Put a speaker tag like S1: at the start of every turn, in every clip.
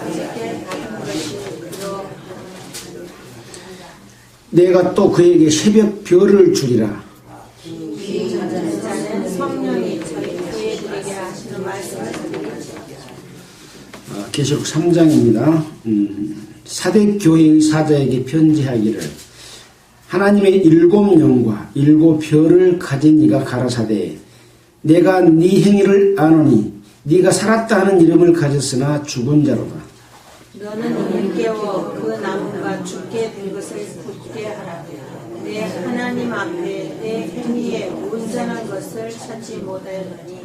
S1: 어떻게 다른 것이 그러
S2: 내가 또 그에게 새벽 별을 주리라.
S1: 자는 성령이 그에게 하시는 말씀을 듣겠죠.
S2: 계시록 3장입니다. 사대 교회의 사자에게 편지하기를 하나님의 7영과 7별을 가진 이가 가라사대 내가 네 행위를 아노니 네가 살았다 하는 이름을 가졌으나 죽은 자로다.
S1: 너는 일깨워 그 나무가 죽게 된 것을 굳게 하라. 내 하나님 앞에 내 행위에 온전한 것을 찾지 못하였느니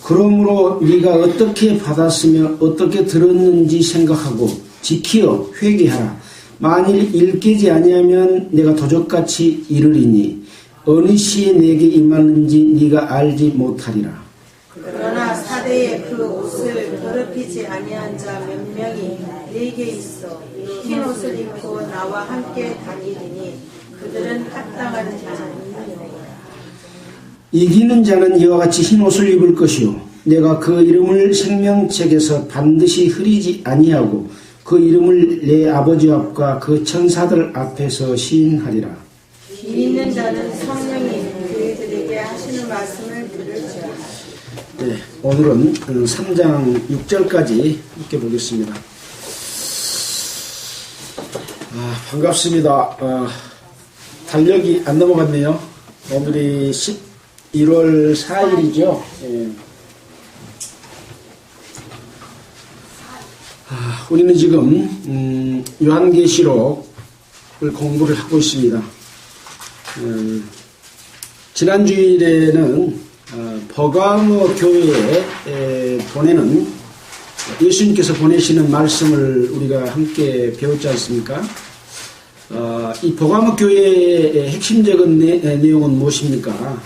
S2: 그러므로 네가 어떻게 받았으며 어떻게 들었는지 생각하고 지키어 회개하라. 만일 일깨지 아니하면 내가 도적같이 이르리니 어느 시에 내게 임하는지 네가 알지 못하리라.
S1: 그러나 사대에 그 옷을 더럽히지 아니한 자 몇 명이 네게 있어 흰 옷을 입고 나와 함께 다니리니 그들은 합당한 자니라.
S2: 이기는 자는 이와 같이 흰 옷을 입을 것이요 내가 그 이름을 생명책에서 반드시 흐리지 아니하고 그 이름을 내 아버지 앞과 그 천사들 앞에서 시인하리라.
S1: 귀 있는 자는 성령이 그들에게 하시는 말씀을 들을지어다.
S2: 네, 오늘은 3장 6절까지 읽어보겠습니다. 반갑습니다. 달력이 안 넘어갔네요. 오늘이 11월 4일이죠. 예. 우리는 지금 요한계시록을 공부를 하고 있습니다. 지난 주일에는 버가모 교회에 보내는 예수님께서 보내시는 말씀을 우리가 함께 배웠지 않습니까? 이 버가모 교회의 핵심적인 내용은 무엇입니까?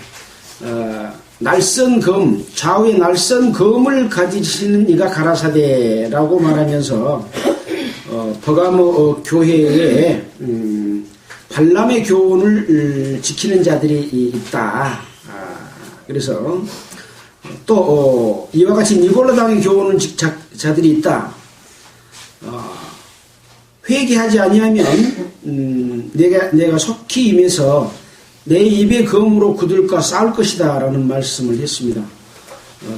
S2: 날선 검, 좌우에 날선 검을 가지시는 이가 가라사대라고 말하면서 버가모 교회에 발람의 교훈을 지키는 자들이 있다. 그래서 또 이와 같이 니골라당의 교훈을 자들이 있다. 회개하지 아니하면 내가 속히 임해서 내 입의 검으로 그들과 싸울 것이다 라는 말씀을 했습니다.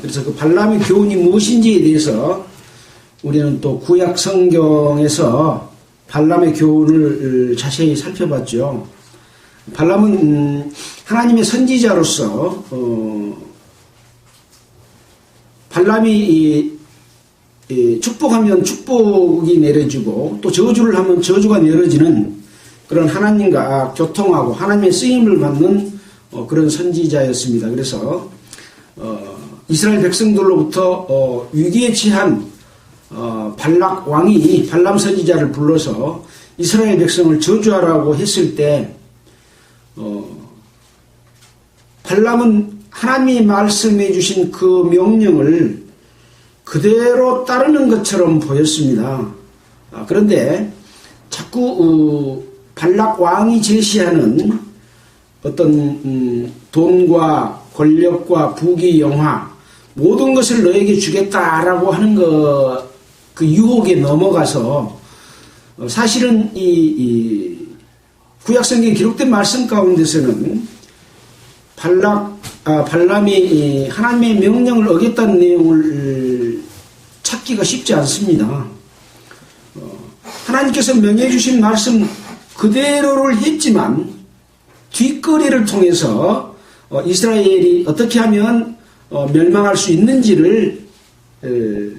S2: 그래서 그 발람의 교훈이 무엇인지에 대해서 우리는 또 구약 성경에서 발람의 교훈을 자세히 살펴봤죠. 발람은 하나님의 선지자로서 발람이 축복하면 축복이 내려지고 또 저주를 하면 저주가 내려지는 그런 하나님과 교통하고 하나님의 쓰임을 받는 그런 선지자였습니다. 그래서 이스라엘 백성들로부터 위기에 처한 발락 왕이 발람 선지자를 불러서 이스라엘 백성을 저주하라고 했을 때 발람은 하나님이 말씀해 주신 그 명령을 그대로 따르는 것처럼 보였습니다. 그런데 자꾸 발락 왕이 제시하는 어떤 돈과 권력과 부귀 영화 모든 것을 너에게 주겠다라고 하는 그 유혹에 넘어가서 사실은 이 구약성경에 기록된 말씀 가운데서는 발람이 하나님의 명령을 어겼다는 내용을 찾기가 쉽지 않습니다. 하나님께서 명해 주신 말씀 그대로를 했지만 뒷거리를 통해서 이스라엘이 어떻게 하면 멸망할 수 있는지를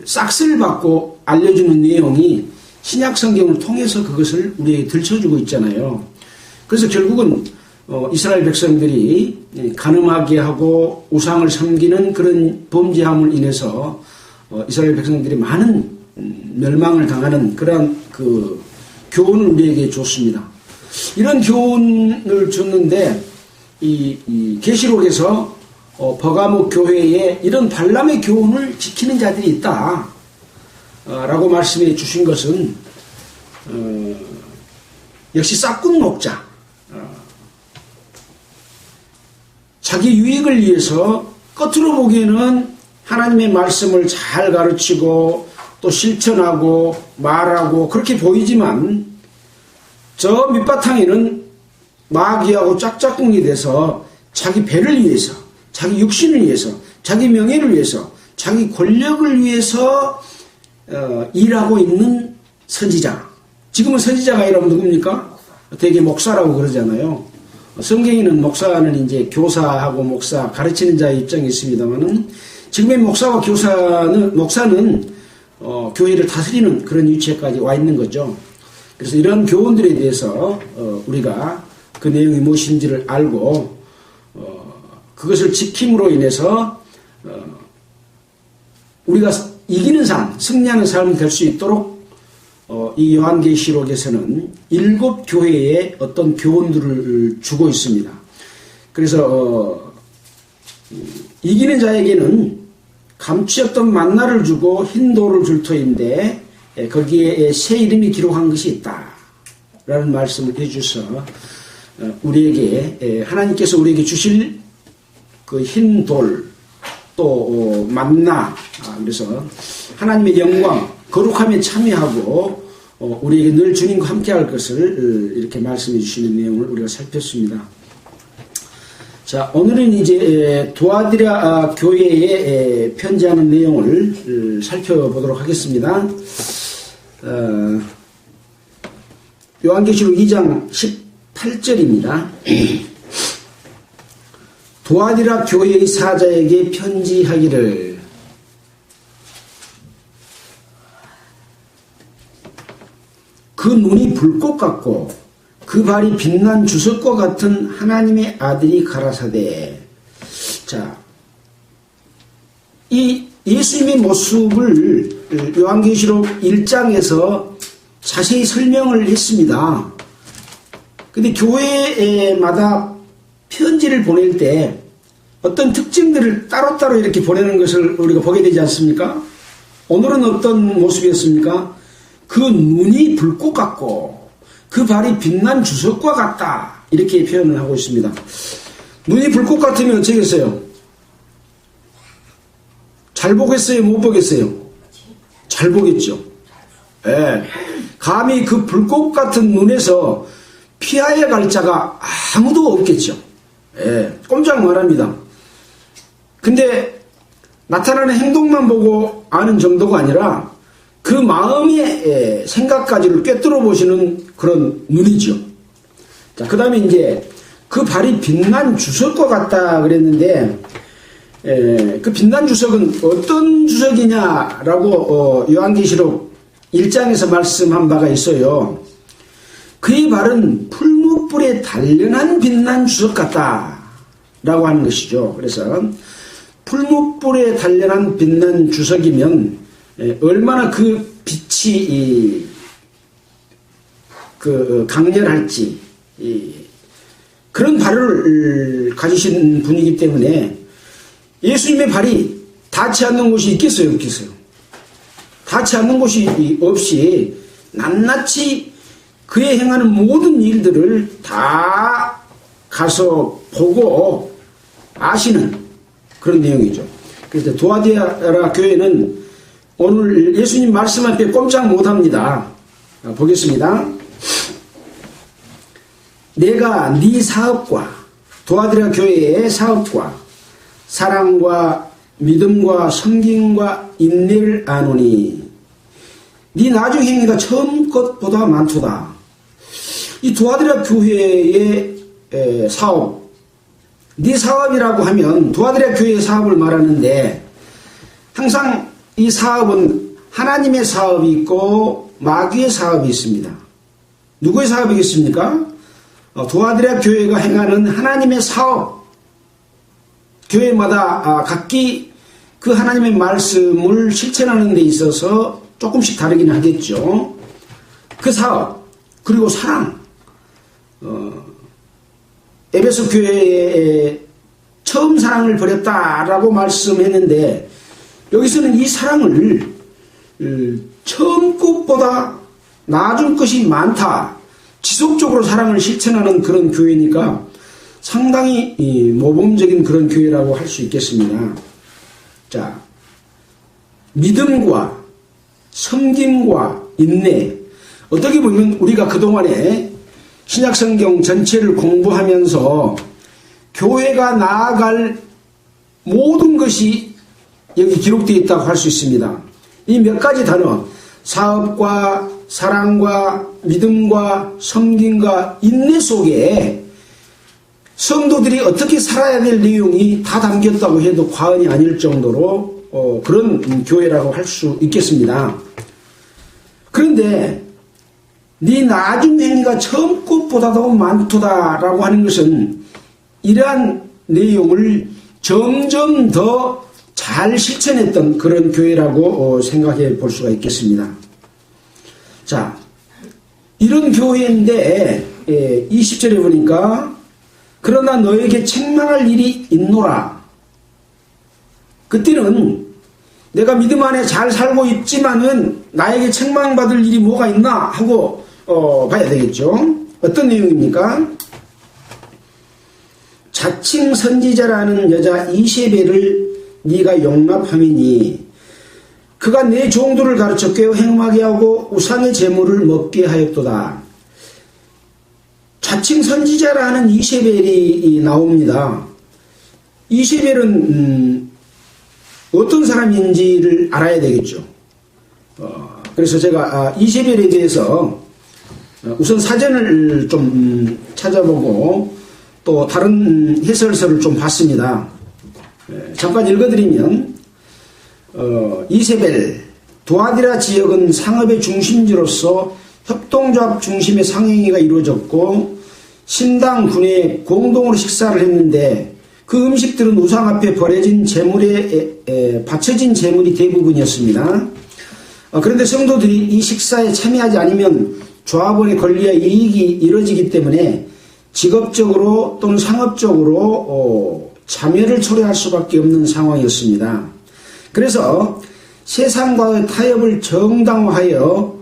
S2: 싹쓸 받고 알려주는 내용이 신약 성경을 통해서 그것을 우리에게 들춰주고 있잖아요. 그래서 결국은 이스라엘 백성들이 간음하게 하고 우상을 섬기는 그런 범죄함을 인해서 이스라엘 백성들이 많은 멸망을 당하는 그러한 그 교훈을 우리에게 줬습니다. 이런 교훈을 줬는데 이 계시록에서 버가모 교회에 이런 발람의 교훈을 지키는 자들이 있다 라고 말씀해 주신 것은 역시 싹군 목자 자기 유익을 위해서 겉으로 보기에는 하나님의 말씀을 잘 가르치고 또 실천하고 말하고 그렇게 보이지만 저 밑바탕에는 마귀하고 짝짝꿍이 돼서 자기 배를 위해서, 자기 육신을 위해서, 자기 명예를 위해서, 자기 권력을 위해서 일하고 있는 선지자. 지금은 선지자가 아니라 누굽니까? 되게 목사라고 그러잖아요. 성경에는 목사는 이제 교사하고 목사, 가르치는 자의 입장이 있습니다만은 지금의 목사와 목사는 교회를 다스리는 그런 위치에까지 와 있는 거죠. 그래서 이런 교훈들에 대해서 우리가 그 내용이 무엇인지를 알고 그것을 지킴으로 인해서 우리가 이기는 삶, 승리하는 삶이 될 수 있도록 이 요한계시록에서는 7 교회에 어떤 교훈들을 주고 있습니다. 그래서 이기는 자에게는 감추었던 만나를 주고 흰 돌을 줄 터인데 거기에 새 이름이 기록한 것이 있다 라는 말씀을 해주셔서 우리에게 하나님께서 우리에게 주실 그 흰 돌 또 만나, 그래서 하나님의 영광 거룩함에 참여하고 우리에게 늘 주님과 함께 할 것을 이렇게 말씀해 주시는 내용을 우리가 살폈습니다. 자, 오늘은 이제 두아디라 교회에 편지하는 내용을 살펴보도록 하겠습니다. 요한계시록 2장 18절입니다. 두아디라 교회의 사자에게 편지하기를 그 눈이 불꽃 같고 그 발이 빛난 주석과 같은 하나님의 아들이 가라사대. 자, 이 예수님의 모습을 요한계시록 1장에서 자세히 설명을 했습니다. 근데 교회마다 편지를 보낼 때 어떤 특징들을 따로따로 이렇게 보내는 것을 우리가 보게 되지 않습니까? 오늘은 어떤 모습이었습니까? 그 눈이 불꽃 같고 그 발이 빛난 주석과 같다 이렇게 표현을 하고 있습니다. 눈이 불꽃 같으면 어쩌겠어요? 잘 보겠어요? 못 보겠어요? 잘 보겠죠. 예. 감히 그 불꽃 같은 눈에서 피하여 갈 자가 아무도 없겠죠. 예. 꼼짝 말합니다. 근데 나타나는 행동만 보고 아는 정도가 아니라 그 마음의 생각까지를 꿰뚫어 보시는 그런 눈이죠. 자, 그 다음에 이제 그 발이 빛난 주석과 같다 그랬는데, 그 빛난 주석은 어떤 주석이냐라고 요한계시록 1장에서 말씀한 바가 있어요. 그의 발은 풀무불에 단련한 빛난 주석 같다 라고 하는 것이죠. 그래서 풀무불에 단련한 빛난 주석이면 얼마나 그 빛이 강렬할지 그런 발을 가지신 분이기 때문에 예수님의 발이 닿지 않는 곳이 있겠어요? 없겠어요? 닿지 않는 곳이 없이 낱낱이 그의 행하는 모든 일들을 다 가서 보고 아시는 그런 내용이죠. 그래서 두아디라 교회는 오늘 예수님 말씀 앞에 꼼짝 못합니다. 보겠습니다. 내가 네 사업과 두아디라 교회의 사업과 사랑과 믿음과 섬김과 인내를 아노니 네 나중 행위가 처음 것보다 많도다. 이 두아디라 교회의 사업, 네 사업이라고 하면 두아디라 교회의 사업을 말하는데 항상 이 사업은 하나님의 사업이 있고 마귀의 사업이 있습니다. 누구의 사업이겠습니까? 두아디라 교회가 행하는 하나님의 사업, 교회마다 각기 그 하나님의 말씀을 실천하는 데 있어서 조금씩 다르긴 하겠죠. 그 사업, 그리고 사랑, 에베소 교회에 처음 사랑을 버렸다라고 말씀했는데 여기서는 이 사랑을 처음 것보다 나중 것이 많다, 지속적으로 사랑을 실천하는 그런 교회니까 상당히 모범적인 그런 교회라고 할 수 있겠습니다. 자, 믿음과 섬김과 인내. 어떻게 보면 우리가 그동안에 신약성경 전체를 공부하면서 교회가 나아갈 모든 것이 여기 기록되어 있다고 할 수 있습니다. 이 몇 가지 단어, 사업과 사랑과 믿음과 섬김과 인내 속에 성도들이 어떻게 살아야 될 내용이 다 담겼다고 해도 과언이 아닐 정도로 그런 교회라고 할 수 있겠습니다. 그런데 네 나중 행위가 처음 것보다도 많도다라고 하는 것은 이러한 내용을 점점 더 잘 실천했던 그런 교회라고 생각해 볼 수가 있겠습니다. 자, 이런 교회인데 20절에 보니까 그러나 너에게 책망할 일이 있노라. 그때는 내가 믿음 안에 잘 살고 있지만은 나에게 책망받을 일이 뭐가 있나 하고 봐야 되겠죠. 어떤 내용입니까? 자칭 선지자라는 여자 이세벨을 네가 용납함이니 그가 내 종들을 가르쳐 꾀어 행음하게 하고 우상의 제물을 먹게 하였도다. 자칭 선지자라는 이세벨이 나옵니다. 이세벨은 어떤 사람인지를 알아야 되겠죠. 그래서 제가 이세벨에 대해서 우선 사전을 좀 찾아보고 또 다른 해설서를 좀 봤습니다. 잠깐 읽어드리면 이세벨 두아디라 지역은 상업의 중심지로서 협동조합 중심의 상행위가 이루어졌고 신당 군에 공동으로 식사를 했는데 그 음식들은 우상 앞에 버려진 재물에 바쳐진 재물이 대부분이었습니다. 그런데 성도들이 이 식사에 참여하지 않으면 조합원에 권리와 이익이 이루어지기 때문에 직업적으로 또는 상업적으로 자멸을 초래할 수밖에 없는 상황이었습니다. 그래서 세상과의 타협을 정당화하여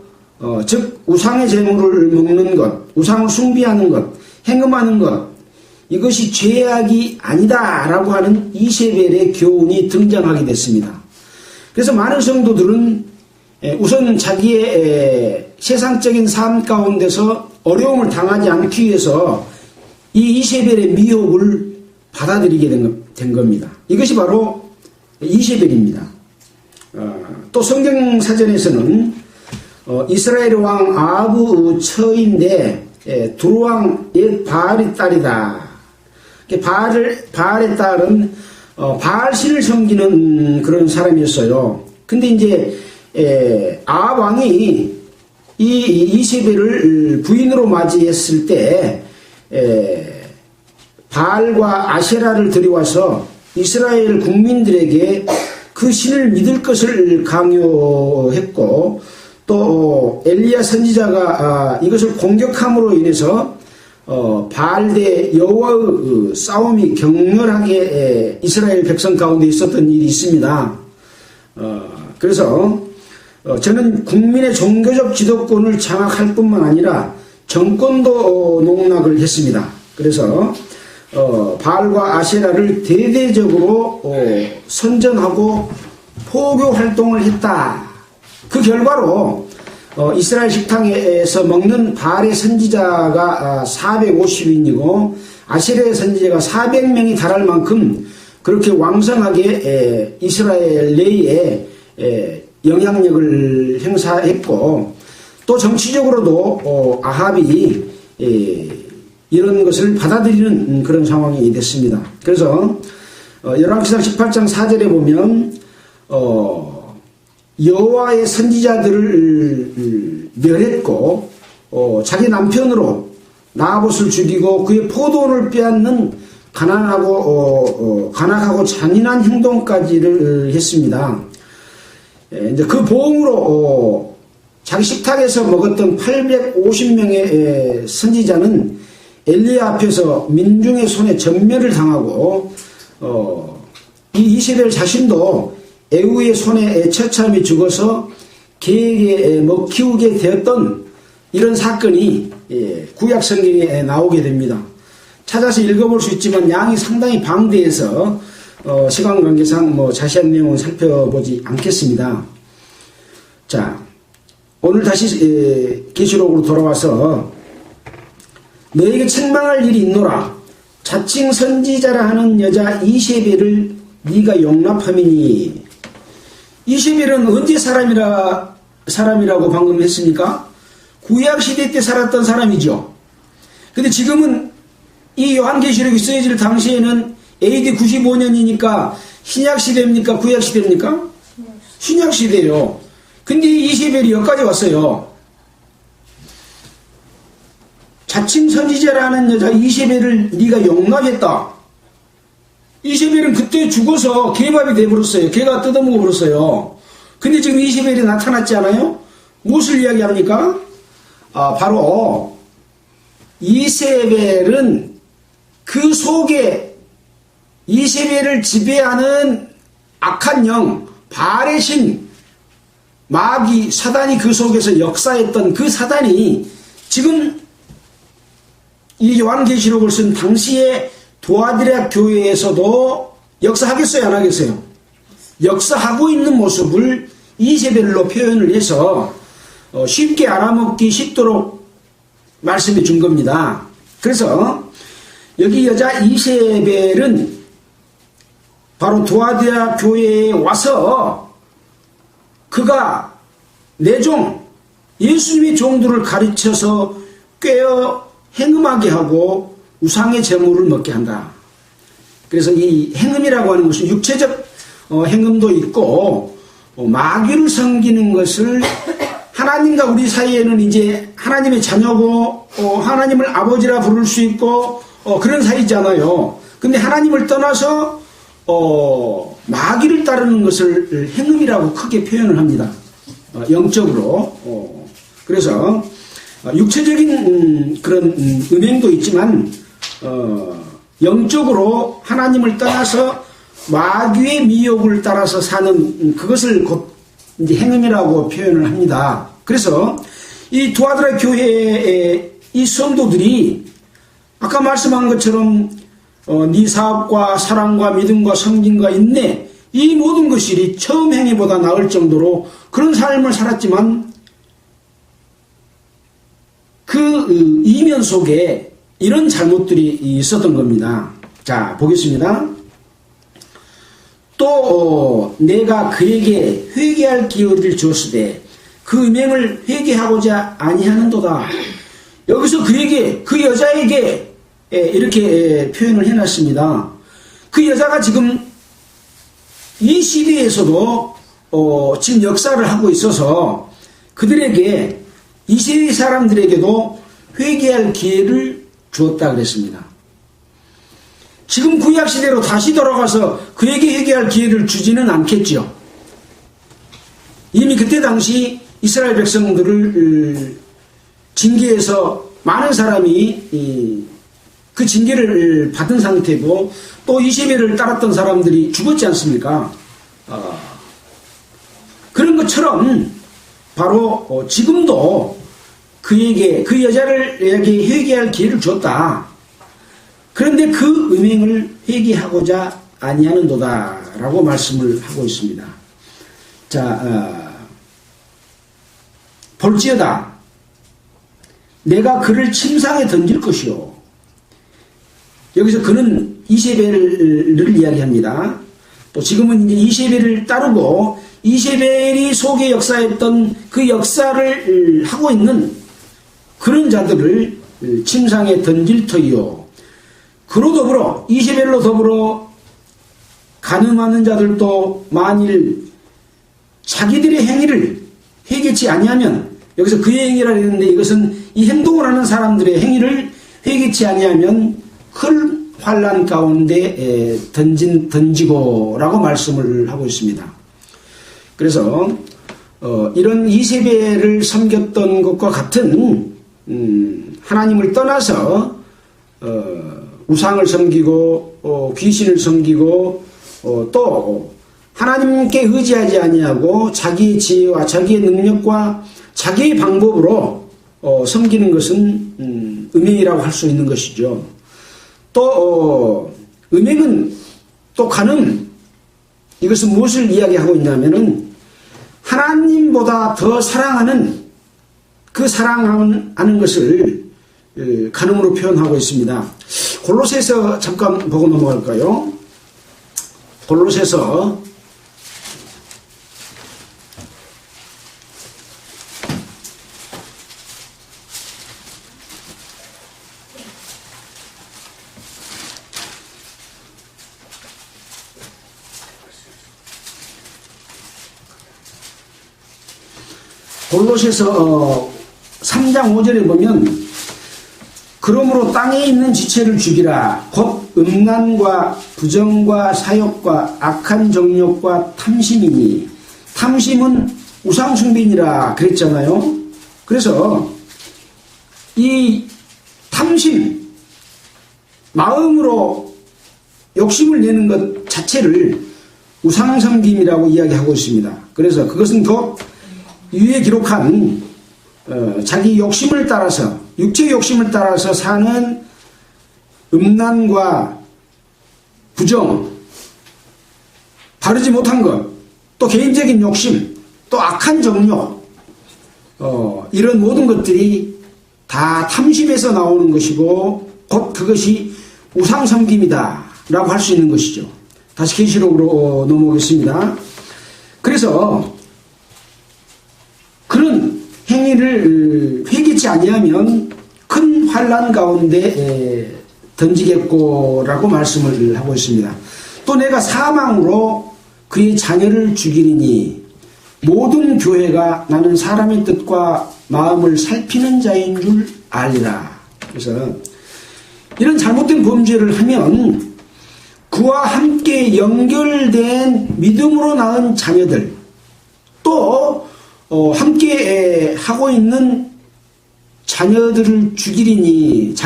S2: 즉 우상의 재물을 먹는 것, 우상을 숭배하는 것, 행음하는 것, 이것이 죄악이 아니다라고 하는 이세벨의 교훈이 등장하게 됐습니다. 그래서 많은 성도들은 우선 자기의 세상적인 삶 가운데서 어려움을 당하지 않기 위해서 이 이세벨의 미혹을 받아들이게 된 겁니다. 이것이 바로 이세벨입니다. 또 성경 사전에서는 이스라엘 왕 아하브 처인데 두루왕 옛 바알의 딸이다. 바알의 딸은 바알신을 섬기는 그런 사람이었어요. 근데 이제 아합 왕이 이 이세벨을 부인으로 맞이했을 때 바알과 아세라를 들여와서 이스라엘 국민들에게 그 신을 믿을 것을 강요했고 또 엘리야 선지자가 이것을 공격함으로 인해서 바알 대 여호와의 싸움이 격렬하게 이스라엘 백성 가운데 있었던 일이 있습니다. 그래서 저는 국민의 종교적 지도권을 장악할 뿐만 아니라 정권도 농락을 했습니다. 그래서 바알과 아세라를 대대적으로 선전하고 포교 활동을 했다. 그 결과로 이스라엘 식당에서 먹는 바알의 선지자가 450인이고 아세라의 선지자가 400명이 달할 만큼 그렇게 왕성하게 이스라엘 내에 영향력을 행사했고 또 정치적으로도 아합이 이런 것을 받아들이는 그런 상황이 됐습니다. 그래서 열왕기상 18장 4절에 보면 여호와의 선지자들을 멸했고 자기 남편으로 나봇을 죽이고 그의 포도원을 빼앗는 간악하고 잔인한 행동까지를 했습니다. 이제 그 보응으로 자기 식탁에서 먹었던 850명의 선지자는 엘리야 앞에서 민중의 손에 전멸을 당하고 이 이세벨 자신도 에후의 손에 처참히 죽어서 개에게 먹히우게 되었던 이런 사건이 구약 성경에 나오게 됩니다. 찾아서 읽어볼 수 있지만 양이 상당히 방대해서 시간 관계상 자세한 내용은 살펴보지 않겠습니다. 자, 오늘 다시 계시록으로 돌아와서 너에게 책망할 일이 있노라. 자칭 선지자라 하는 여자 이세벨을 네가 용납함이니. 이세벨은 언제 사람이라고 방금 했습니까? 구약시대 때 살았던 사람이죠. 근데 지금은 이 요한계시록이 쓰여질 당시에는 AD 95년이니까 신약시대입니까? 구약시대입니까? 신약시대요. 근데 이세벨이 여기까지 왔어요. 자칭 선지자라는 여자 이세벨을 네가 용납했다. 이세벨은 그때 죽어서 개밥이 돼버렸어요. 개가 뜯어먹어 버렸어요. 근데 지금 이세벨이 나타났지 않아요? 무엇을 이야기합니까? 바로 이세벨은 그 속에 이세벨을 지배하는 악한 영, 바알의 신, 마귀, 사단이 그 속에서 역사했던 그 사단이 지금 이 요한계시록을 쓴 당시에 도아디라 교회에서도 역사하겠어요, 안 하겠어요? 역사하고 있는 모습을 이세벨로 표현을 해서 쉽게 알아먹기 쉽도록 말씀해 준 겁니다. 그래서 여기 여자 이세벨은 바로 도아디라 교회에 와서 그가 내 종, 예수님의 종들을 가르쳐서 꿰어 행음하게 하고 우상의 제물을 먹게 한다. 그래서 이 행음이라고 하는 것은 육체적 행음도 있고 마귀를 섬기는 것을 하나님과 우리 사이에는 이제 하나님의 자녀고 하나님을 아버지라 부를 수 있고 그런 사이잖아요. 근데 하나님을 떠나서 마귀를 따르는 것을 행음이라고 크게 표현을 합니다. 영적으로. 그래서 육체적인 그런 음행도 있지만 영적으로 하나님을 떠나서 마귀의 미혹을 따라서 사는 그것을 곧 이제 행음이라고 표현을 합니다. 그래서 이 도아디라 교회의 이 성도들이 아까 말씀한 것처럼 네 사업과 사랑과 믿음과 섬김과 인내 이 모든 것이 처음 행위보다 나을 정도로 그런 삶을 살았지만 그 이면 속에 이런 잘못들이 있었던 겁니다. 자, 보겠습니다. 또 내가 그에게 회개할 기회를 주었으되 그 음행을 회개하고자 아니하는도다. 여기서 그에게, 그 여자에게 이렇게 표현을 해놨습니다. 그 여자가 지금 이 시대에서도 지금 역사를 하고 있어서 그들에게 이 시대 사람들에게도 회개할 기회를 주었다 그랬습니다. 지금 구약시대로 다시 돌아가서 그에게 회개할 기회를 주지는 않겠죠. 이미 그때 당시 이스라엘 백성들을 징계해서 많은 사람이 그 징계를 받은 상태고 또 이세벨을 따랐던 사람들이 죽었지 않습니까? 그런 것처럼 바로 지금도 그에게 그 여자에게 회개할 기회를 줬다. 그런데 그 음행을 회개하고자 아니하는도다라고 말씀을 하고 있습니다. 자, 볼지어다 내가 그를 침상에 던질 것이요. 여기서 그는 이세벨을 이야기합니다. 또 지금은 이제 이세벨을 따르고 이세벨이 속에 역사했던 그 역사를 하고 있는 그런 자들을 침상에 던질 터이요. 그로 더불어 이세벨로 더불어 간음하는 자들도 만일 자기들의 행위를 회개치 아니하면, 여기서 그의 행위라 했는데 이것은 이 행동을 하는 사람들의 행위를 회개치 아니하면 큰 환난 가운데 던지고라고 말씀을 하고 있습니다. 그래서 이런 이세벨을 섬겼던 것과 같은 하나님을 떠나서 우상을 섬기고 귀신을 섬기고 또 하나님께 의지하지 아니하고 자기의 지혜와 자기의 능력과 자기의 방법으로 섬기는 것은 음행이라고 할 수 있는 것이죠. 또 음행은 또 간음, 이것은 무엇을 이야기하고 있냐면은 하나님보다 더 사랑하는 그 사랑하는 것을 간음으로 표현하고 있습니다. 골로새서 잠깐 보고 넘어갈까요? 골로새서 골로새서 3장 5절에 보면 그러므로 땅에 있는 지체를 죽이라 곧 음란과 부정과 사욕과 악한 정욕과 탐심이니 탐심은 우상숭배니라 그랬잖아요. 그래서 이 탐심 마음으로 욕심을 내는 것 자체를 우상섬김이라고 이야기하고 있습니다. 그래서 그것은 곧 위에 기록한 자기 욕심을 따라서 육체의 욕심을 따라서 사는 음란과 부정, 바르지 못한 것, 또 개인적인 욕심, 또 악한 정욕, 이런 모든 것들이 다 탐심에서 나오는 것이고 곧 그것이 우상섬김이다 라고 할 수 있는 것이죠. 다시 계시록으로 넘어오겠습니다. 그래서 그런 행위를 회개치 아니하면 큰 환난 가운데 던지겠고라고 말씀을 하고 있습니다. 또 내가 사망으로 그의 자녀를 죽이리니 모든 교회가 나는 사람의 뜻과 마음을 살피는 자인 줄 알리라. 그래서 이런 잘못된 범죄를 하면 그와 함께 연결된 믿음으로 낳은 자녀들 또 함께 하고 있는 자녀를 죽이리니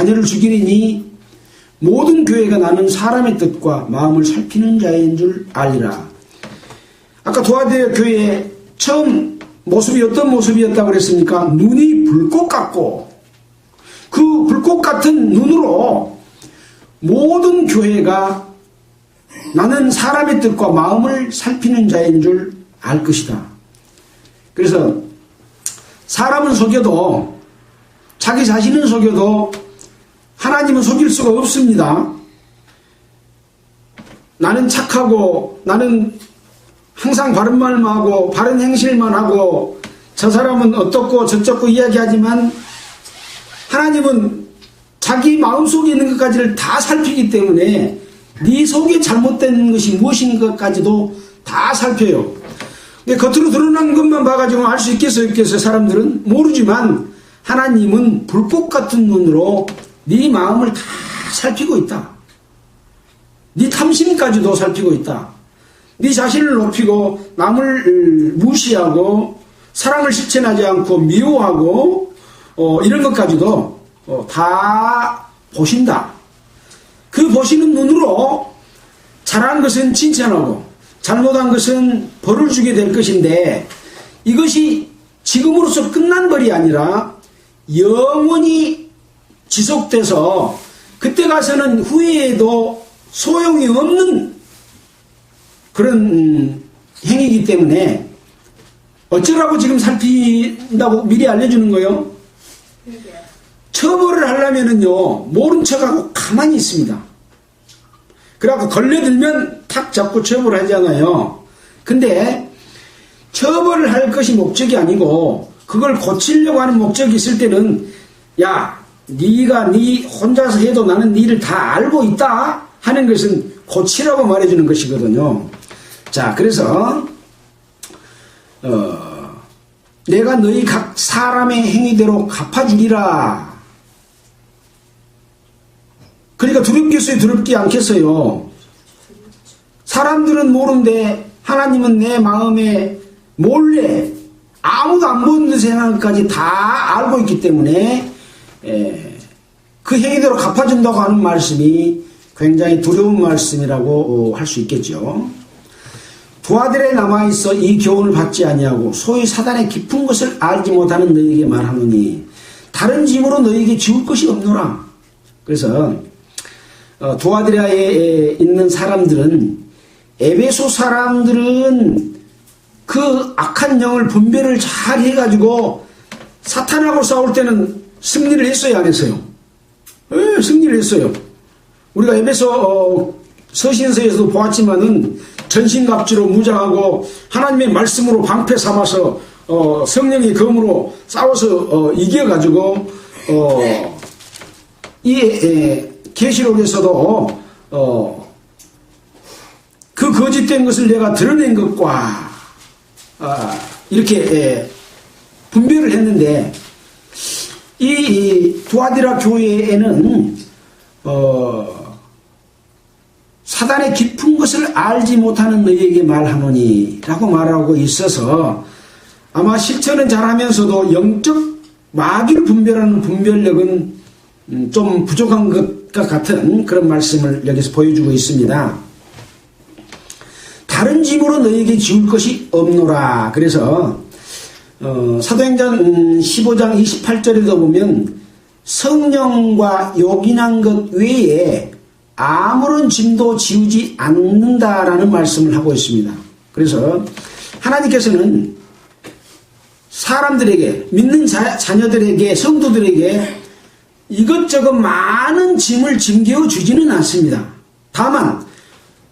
S2: 모든 교회가 나는 사람의 뜻과 마음을 살피는 자인 줄 알리라. 아까 도하대 교회의 처음 모습이 어떤 모습이었다고 그랬습니까? 눈이 불꽃 같고 그 불꽃 같은 눈으로 모든 교회가 나는 사람의 뜻과 마음을 살피는 자인 줄 알 것이다. 그래서 사람은 속여도 자기 자신은 속여도 하나님은 속일 수가 없습니다. 나는 착하고 나는 항상 바른 말만 하고 바른 행실만 하고 저 사람은 어떻고 저쩌고 이야기하지만 하나님은 자기 마음속에 있는 것까지를 다 살피기 때문에 네 속에 잘못된 것이 무엇인가까지도 다 살펴요. 겉으로 드러난 것만 봐가지고 알 수 있겠어요? 사람들은 모르지만 하나님은 불꽃 같은 눈으로 네 마음을 다 살피고 있다. 네 탐심까지도 살피고 있다. 네 자신을 높이고 남을 무시하고 사랑을 실천하지 않고 미워하고 이런 것까지도 다 보신다. 그 보시는 눈으로 잘한 것은 칭찬하고 잘못한 것은 벌을 주게 될 것인데 이것이 지금으로서 끝난 벌이 아니라 영원히 지속돼서 그때 가서는 후회해도 소용이 없는 그런 행위이기 때문에 어쩌라고 지금 살핀다고 미리 알려주는 거예요? 처벌을 하려면은요 모른 척하고 가만히 있습니다. 그래갖고 걸려들면 탁 잡고 처벌을 하잖아요. 근데 처벌을 할 것이 목적이 아니고 그걸 고치려고 하는 목적이 있을 때는 야 네가 네 혼자서 해도 나는 네 일을 다 알고 있다 하는 것은 고치라고 말해주는 것이거든요. 자 그래서 내가 너희 각 사람의 행위대로 갚아주리라. 그러니까 두렵겠어요? 두렵지 않겠어요? 사람들은 모르는데 하나님은 내 마음에 몰래 아무도 안 보는 생각까지 다 알고 있기 때문에 그 행위대로 갚아준다고 하는 말씀이 굉장히 두려운 말씀이라고 할 수 있겠죠. 두아들에 남아있어 이 교훈을 받지 아니하고 소위 사단의 깊은 것을 알지 못하는 너희에게 말하노니 다른 짐으로 너희에게 지울 것이 없노라. 그래서 두아드라에 있는 사람들은 에베소 사람들은 그 악한 영을 분별을 잘 해가지고 사탄하고 싸울 때는 승리를 했어요, 안 했어요? 예, 승리를 했어요. 우리가 에베소 서신서에서도 보았지만은 전신갑주로 무장하고 하나님의 말씀으로 방패 삼아서 성령의 검으로 싸워서 이겨가지고 이 계시록에서도 그 거짓된 것을 내가 드러낸 것과 이렇게 분별을 했는데, 이 두아디라 교회에는 사단의 깊은 것을 알지 못하는 너희에게 말하노니 라고 말하고 있어서 아마 실천은 잘하면서도 영적 마귀를 분별하는 분별력은 좀 부족한 것과 같은 그런 말씀을 여기서 보여주고 있습니다. 다른 짐으로 너희에게 지울 것이 없노라. 그래서 사도행전 15장 28절에도 보면 성령과 요긴한 것 외에 아무런 짐도 지우지 않는다라는 말씀을 하고 있습니다. 그래서 하나님께서는 사람들에게, 믿는 자녀들에게, 성도들에게 이것저것 많은 짐을 짐겨 주지는 않습니다. 다만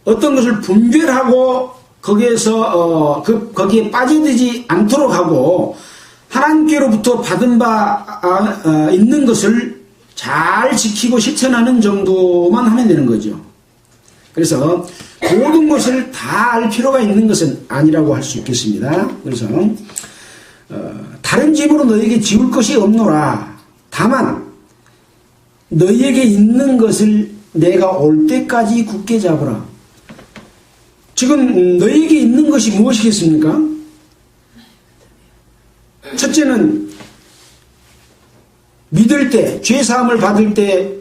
S2: 어떤 것을 분별하고 거기에서 거기에 빠져들지 않도록 하고 하나님께로부터 받은 바 있는 것을 잘 지키고 실천하는 정도만 하면 되는 거죠. 그래서 모든 것을 다 알 필요가 있는 것은 아니라고 할 수 있겠습니다. 그래서 다른 짐으로 너에게 지울 것이 없노라. 다만 너희에게 있는 것을 내가 올 때까지 굳게 잡으라. 지금 너희에게 있는 것이 무엇이겠습니까? 첫째는 믿을 때, 죄사함을 받을 때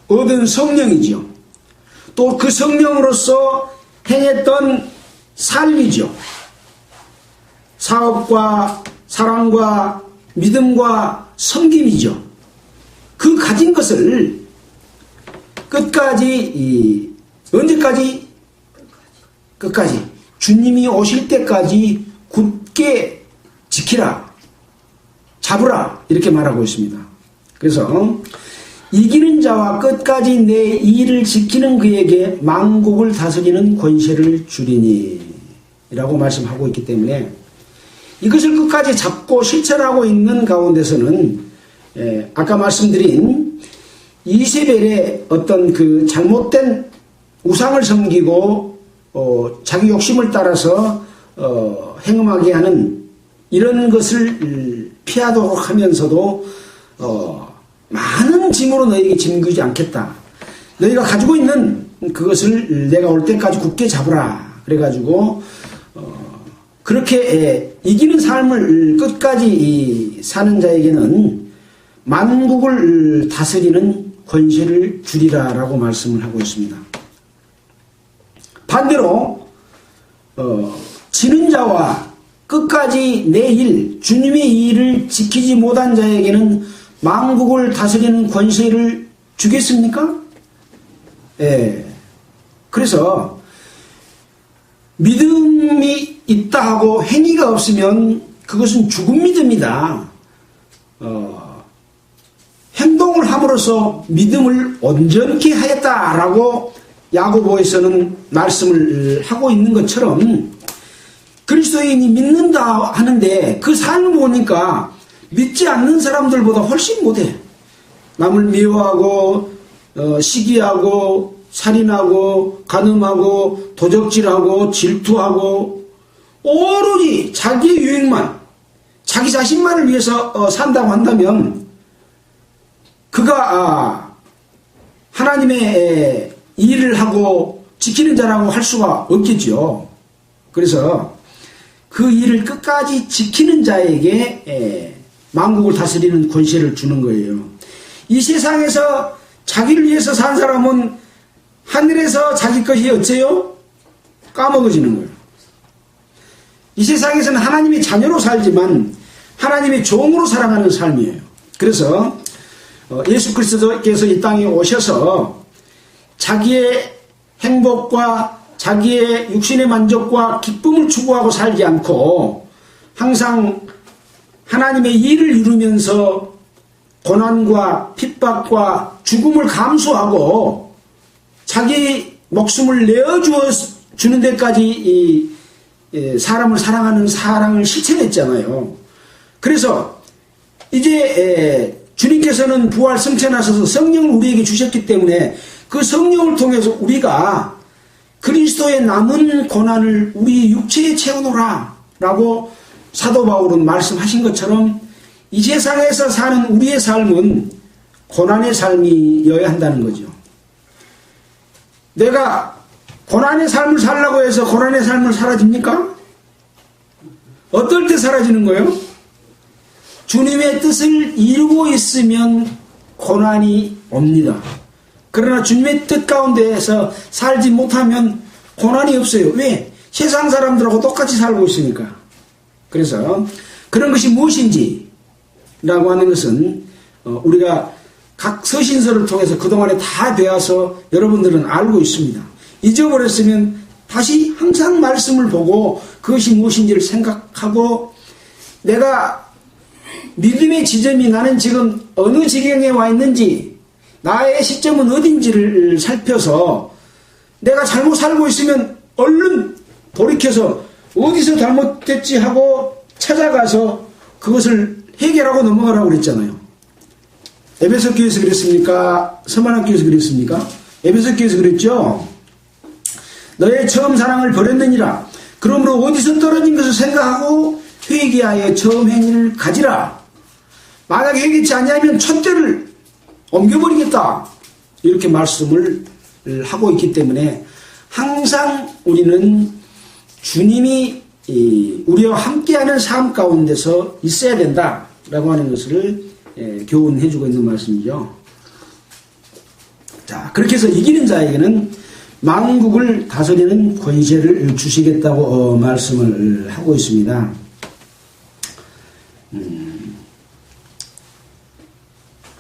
S2: 얻은 성령이죠. 또 그 성령으로서 행했던 삶이죠. 사업과 사랑과 믿음과 섬김이죠. 그 가진 것을 끝까지, 언제까지? 끝까지 주님이 오실 때까지 굳게 지키라, 잡으라, 이렇게 말하고 있습니다. 그래서 이기는 자와 끝까지 내 일을 지키는 그에게 만국을 다스리는 권세를 주리니 라고 말씀하고 있기 때문에 이것을 끝까지 잡고 실천하고 있는 가운데서는 아까 말씀드린 이세벨의 어떤 그 잘못된 우상을 섬기고 자기 욕심을 따라서 행음하게 하는 이런 것을 피하도록 하면서도 많은 짐으로 너희에게 짐기지 않겠다. 너희가 가지고 있는 그것을 내가 올 때까지 굳게 잡으라. 그래가지고 그렇게 이기는 삶을 끝까지 사는 자에게는 만국을 다스리는 권세를 주리라 라고 말씀을 하고 있습니다. 반대로 지는 자와 끝까지 내 일, 주님의 일을 지키지 못한 자에게는 만국을 다스리는 권세를 주겠습니까? 예. 그래서 믿음이 있다 하고 행위가 없으면 그것은 죽은 믿음이다. 행동을 함으로써 믿음을 온전케 하였다라고 야고보에서는 말씀을 하고 있는 것처럼 그리스도인이 믿는다 하는데 그 삶을 보니까 믿지 않는 사람들보다 훨씬 못해. 남을 미워하고 시기하고 살인하고 간음하고 도적질하고 질투하고 오로지 자기의 유익만, 자기 자신만을 위해서 산다고 한다면 그가 하나님의 일을 하고 지키는 자라고 할 수가 없겠죠. 그래서 그 일을 끝까지 지키는 자에게 만국을 다스리는 권세를 주는 거예요. 이 세상에서 자기를 위해서 산 사람은 하늘에서 자기 것이 어째요? 까먹어지는 거예요. 이 세상에서는 하나님의 자녀로 살지만 하나님의 종으로 살아가는 삶이에요. 그래서 예수 그리스도께서 이 땅에 오셔서 자기의 행복과 자기의 육신의 만족과 기쁨을 추구하고 살지 않고 항상 하나님의 일을 이루면서 고난과 핍박과 죽음을 감수하고 자기 목숨을 내어주는 데까지 사람을 사랑하는 사랑을 실천했잖아요. 그래서 이제 주님께서는 부활 승천하셔서 성령을 우리에게 주셨기 때문에 그 성령을 통해서 우리가 그리스도의 남은 고난을 우리 육체에 채우노라 라고 사도 바울은 말씀하신 것처럼 이 세상에서 사는 우리의 삶은 고난의 삶이어야 한다는 거죠. 내가 고난의 삶을 살라고 해서 고난의 삶을 사라집니까? 어떨 때 사라지는 거예요? 주님의 뜻을 이루고 있으면 고난이 옵니다. 그러나 주님의 뜻 가운데에서 살지 못하면 고난이 없어요. 왜? 세상 사람들하고 똑같이 살고 있으니까. 그래서 그런 것이 무엇인지 라고 하는 것은 우리가 각 서신서를 통해서 그동안에 다 배워서 여러분들은 알고 있습니다. 잊어버렸으면 다시 항상 말씀을 보고 그것이 무엇인지를 생각하고 내가 믿음의 지점이 나는 지금 어느 지경에 와 있는지 나의 시점은 어딘지를 살펴서 내가 잘못 살고 있으면 얼른 돌이켜서 어디서 잘못됐지 하고 찾아가서 그것을 해결하고 넘어가라고 그랬잖아요. 에베소 교회에서 그랬습니까? 서만학교에서 그랬습니까? 에베소 교회에서 그랬죠. 너의 처음 사랑을 버렸느니라. 그러므로 어디서 떨어진 것을 생각하고 회개하여 처음 행위를 가지라. 만약에 회개치 아니하면 촛대를 옮겨버리겠다. 이렇게 말씀을 하고 있기 때문에 항상 우리는 주님이 우리와 함께하는 삶 가운데서 있어야 된다라고 하는 것을 교훈해주고 있는 말씀이죠. 자, 그렇게 해서 이기는 자에게는 만국을 다스리는 권세를 주시겠다고 말씀을 하고 있습니다.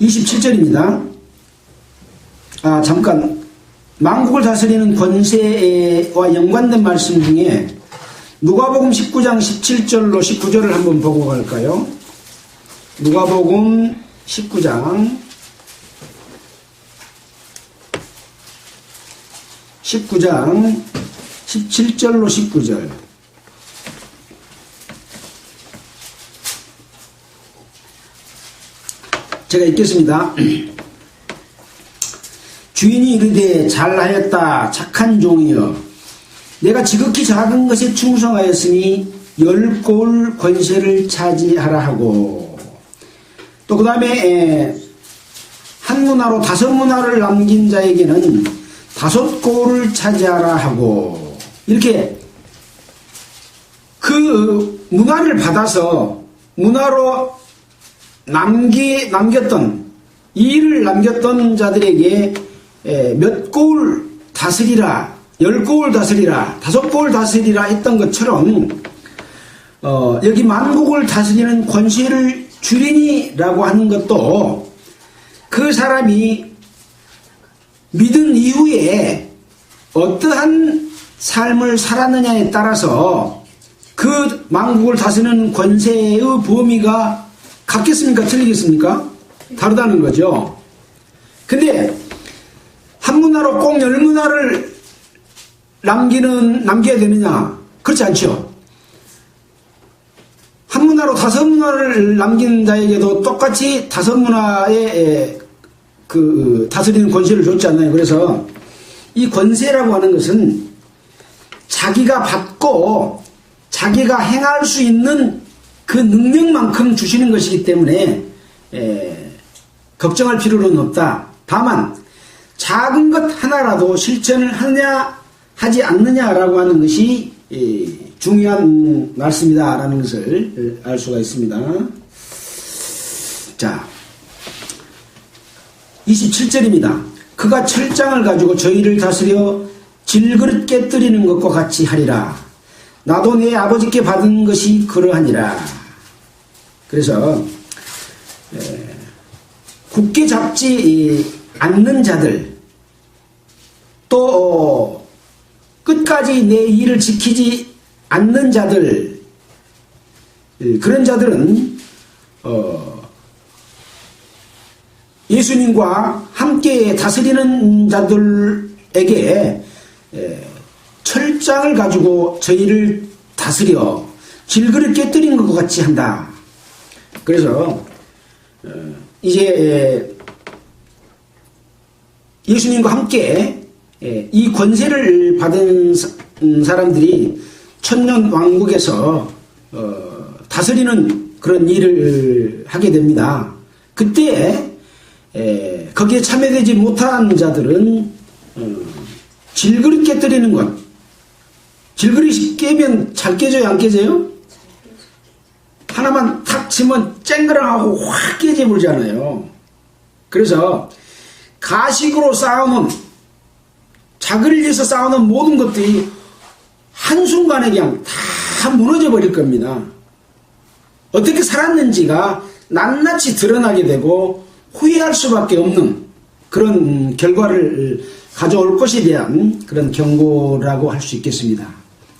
S2: 27절입니다. 잠깐 만국을 다스리는 권세와 연관된 말씀 중에 누가복음 19장 17절로 19절을 한번 보고 갈까요? 누가복음 19장 17절로 19절. 제가 읽겠습니다. 주인이 이르되 잘하였다 착한 종이여 내가 지극히 작은 것에 충성하였으니 10고을 권세를 차지하라 하고 또 그 다음에 한 문화로 5문화를 남긴 자에게는 5고을을 차지하라 하고 이렇게 그 문화를 받아서 문화로 남겼던 일을 남겼던 자들에게 몇 고을 다스리라 10고을 다스리라 5고을 다스리라 했던 것처럼 여기 만국을 다스리는 권세를 주리니라고 하는 것도 그 사람이 믿은 이후에 어떠한 삶을 살았느냐에 따라서 그 만국을 다스리는 권세의 범위가 같겠습니까? 틀리겠습니까? 다르다는 거죠. 근데 한 문화로 꼭 10문화를 남겨야 되느냐? 그렇지 않죠. 한 문화로 5문화를 남긴 자에게도 똑같이 5문화의 그 다스리는 권세를 줬잖아요. 그래서 이 권세라고 하는 것은 자기가 받고 자기가 행할 수 있는 그 능력만큼 주시는 것이기 때문에 걱정할 필요는 없다. 다만 작은 것 하나라도 실천을 하느냐 하지 않느냐라고 하는 것이 중요한 말씀이다라는 것을 알 수가 있습니다. 자, 27절입니다. 그가 철장을 가지고 저희를 다스려 질그릇 깨뜨리는 것과 같이 하리라. 나도 내 아버지께 받은 것이 그러하니라. 그래서 굳게 잡지 않는 자들 또 끝까지 내 일을 지키지 않는 자들 그런 자들은 예수님과 함께 다스리는 자들에게 철장을 가지고 저희를 다스려 질그릇 깨뜨린 것 같이 한다. 그래서 이제 예수님과 함께 이 권세를 받은 사람들이 천년 왕국에서 다스리는 그런 일을 하게 됩니다. 그때 거기에 참여되지 못한 자들은 질그릇 깨뜨리는 것. 질그릇이 깨면 잘 깨져요, 안 깨져요? 하나만 탁 치면 쨍그랑하고 확 깨져버리잖아요. 그래서 가식으로 싸우는, 자기를 위해서 싸우는 모든 것들이 한순간에 그냥 다 무너져 버릴 겁니다. 어떻게 살았는지가 낱낱이 드러나게 되고 후회할 수밖에 없는 그런 결과를 가져올 것에 대한 그런 경고라고 할 수 있겠습니다.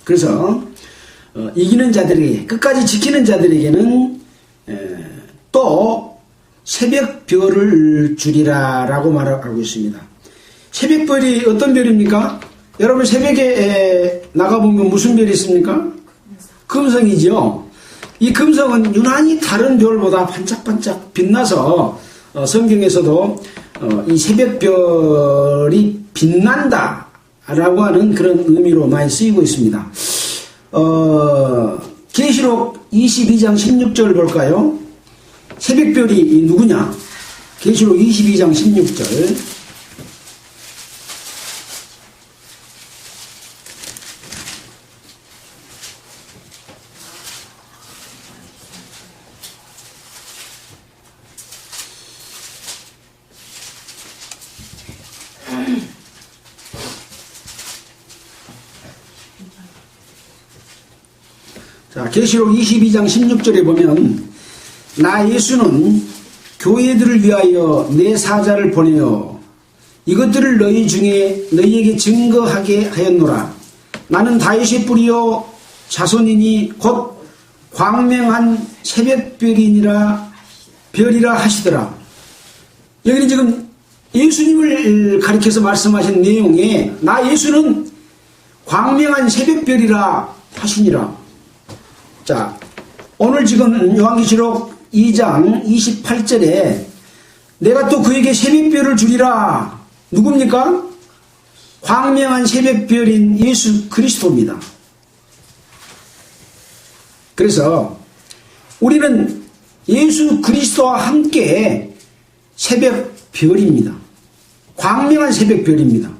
S2: 그래서 이기는 자들에게, 끝까지 지키는 자들에게는 또 새벽별을 주리라 라고 말하고 있습니다. 새벽별이 어떤 별입니까? 여러분 새벽에 나가보면 무슨 별이 있습니까? 금성이죠. 이 금성은 유난히 다른 별보다 반짝반짝 빛나서 성경에서도 이 새벽별이 빛난다 라고 하는 그런 의미로 많이 쓰이고 있습니다. 계시록 22장 16절 볼까요? 새벽별이 누구냐? 계시록 22장 16절. 자, 계시록 22장 16절에 보면 나 예수는 교회들을 위하여 내 사자를 보내어 이것들을 너희 중에 너희에게 증거하게 하였노라. 나는 다윗의 뿌리요 자손이니 곧 광명한 새벽별이니라 별이라 하시더라. 여기는 지금 예수님을 가리켜서 말씀하신 내용에 나 예수는 광명한 새벽별이라 하시니라. 자, 오늘 지금 요한계시록 2장 28절에 내가 또 그에게 새벽별을 주리라. 누굽니까? 광명한 새벽별인 예수 그리스도입니다. 그래서 우리는 예수 그리스도와 함께 새벽별입니다. 광명한 새벽별입니다.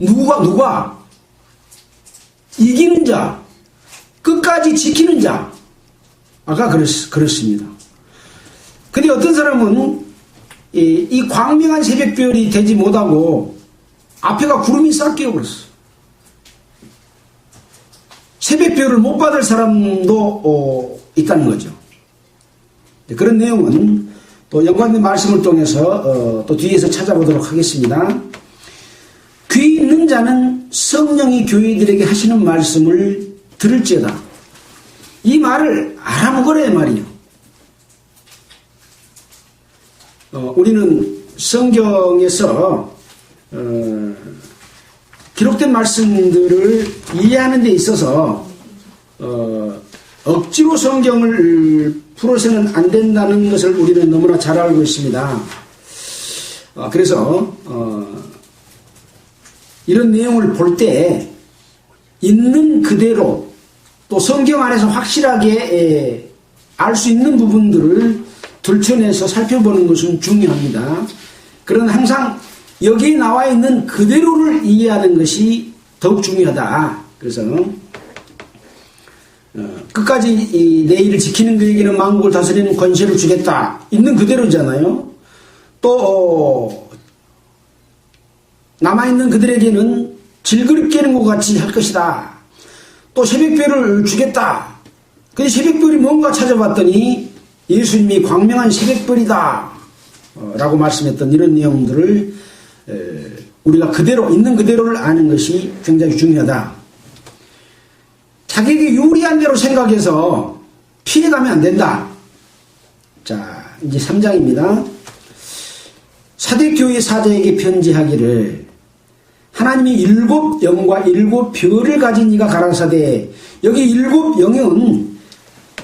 S2: 누가? 이기는 자, 끝까지 지키는 자. 아까 그렇습니다. 근데 어떤 사람은 이 광명한 새벽별이 되지 못하고 앞에가 구름이 싹 끼어버렸어. 새벽별을 못 받을 사람도 있다는 거죠. 그런 내용은 또 연관된 말씀을 통해서 또 뒤에서 찾아보도록 하겠습니다. 귀 있는 자는 성령이 교회들에게 하시는 말씀을 들을지어다. 이 말을 알아먹으래 말이요. 우리는 성경에서 기록된 말씀들을 이해하는 데 있어서 억지로 성경을 풀어서는 안 된다는 것을 우리는 너무나 잘 알고 있습니다. 그래서 이런 내용을 볼 때 있는 그대로 또 성경 안에서 확실하게 알 수 있는 부분들을 들춰내서 살펴보는 것은 중요합니다. 그러나 항상 여기에 나와 있는 그대로를 이해하는 것이 더욱 중요하다. 그래서 끝까지 내 일을 지키는 그에게는 만국을 다스리는 권세를 주겠다. 있는 그대로잖아요. 또 남아있는 그들에게는 질그릇 깨는 것 같이 할 것이다. 또 새벽별을 주겠다. 근데 새벽별이 뭔가 찾아봤더니 예수님이 광명한 새벽별이다 라고 말씀했던 이런 내용들을 우리가 그대로 있는 그대로를 아는 것이 굉장히 중요하다. 자기에게 유리한 대로 생각해서 피해가면 안 된다. 자, 이제 3장입니다. 사대교회 사자에게 편지하기를 하나님이 7 영과 7 별을 가진 이가 가라사대. 여기 7 영은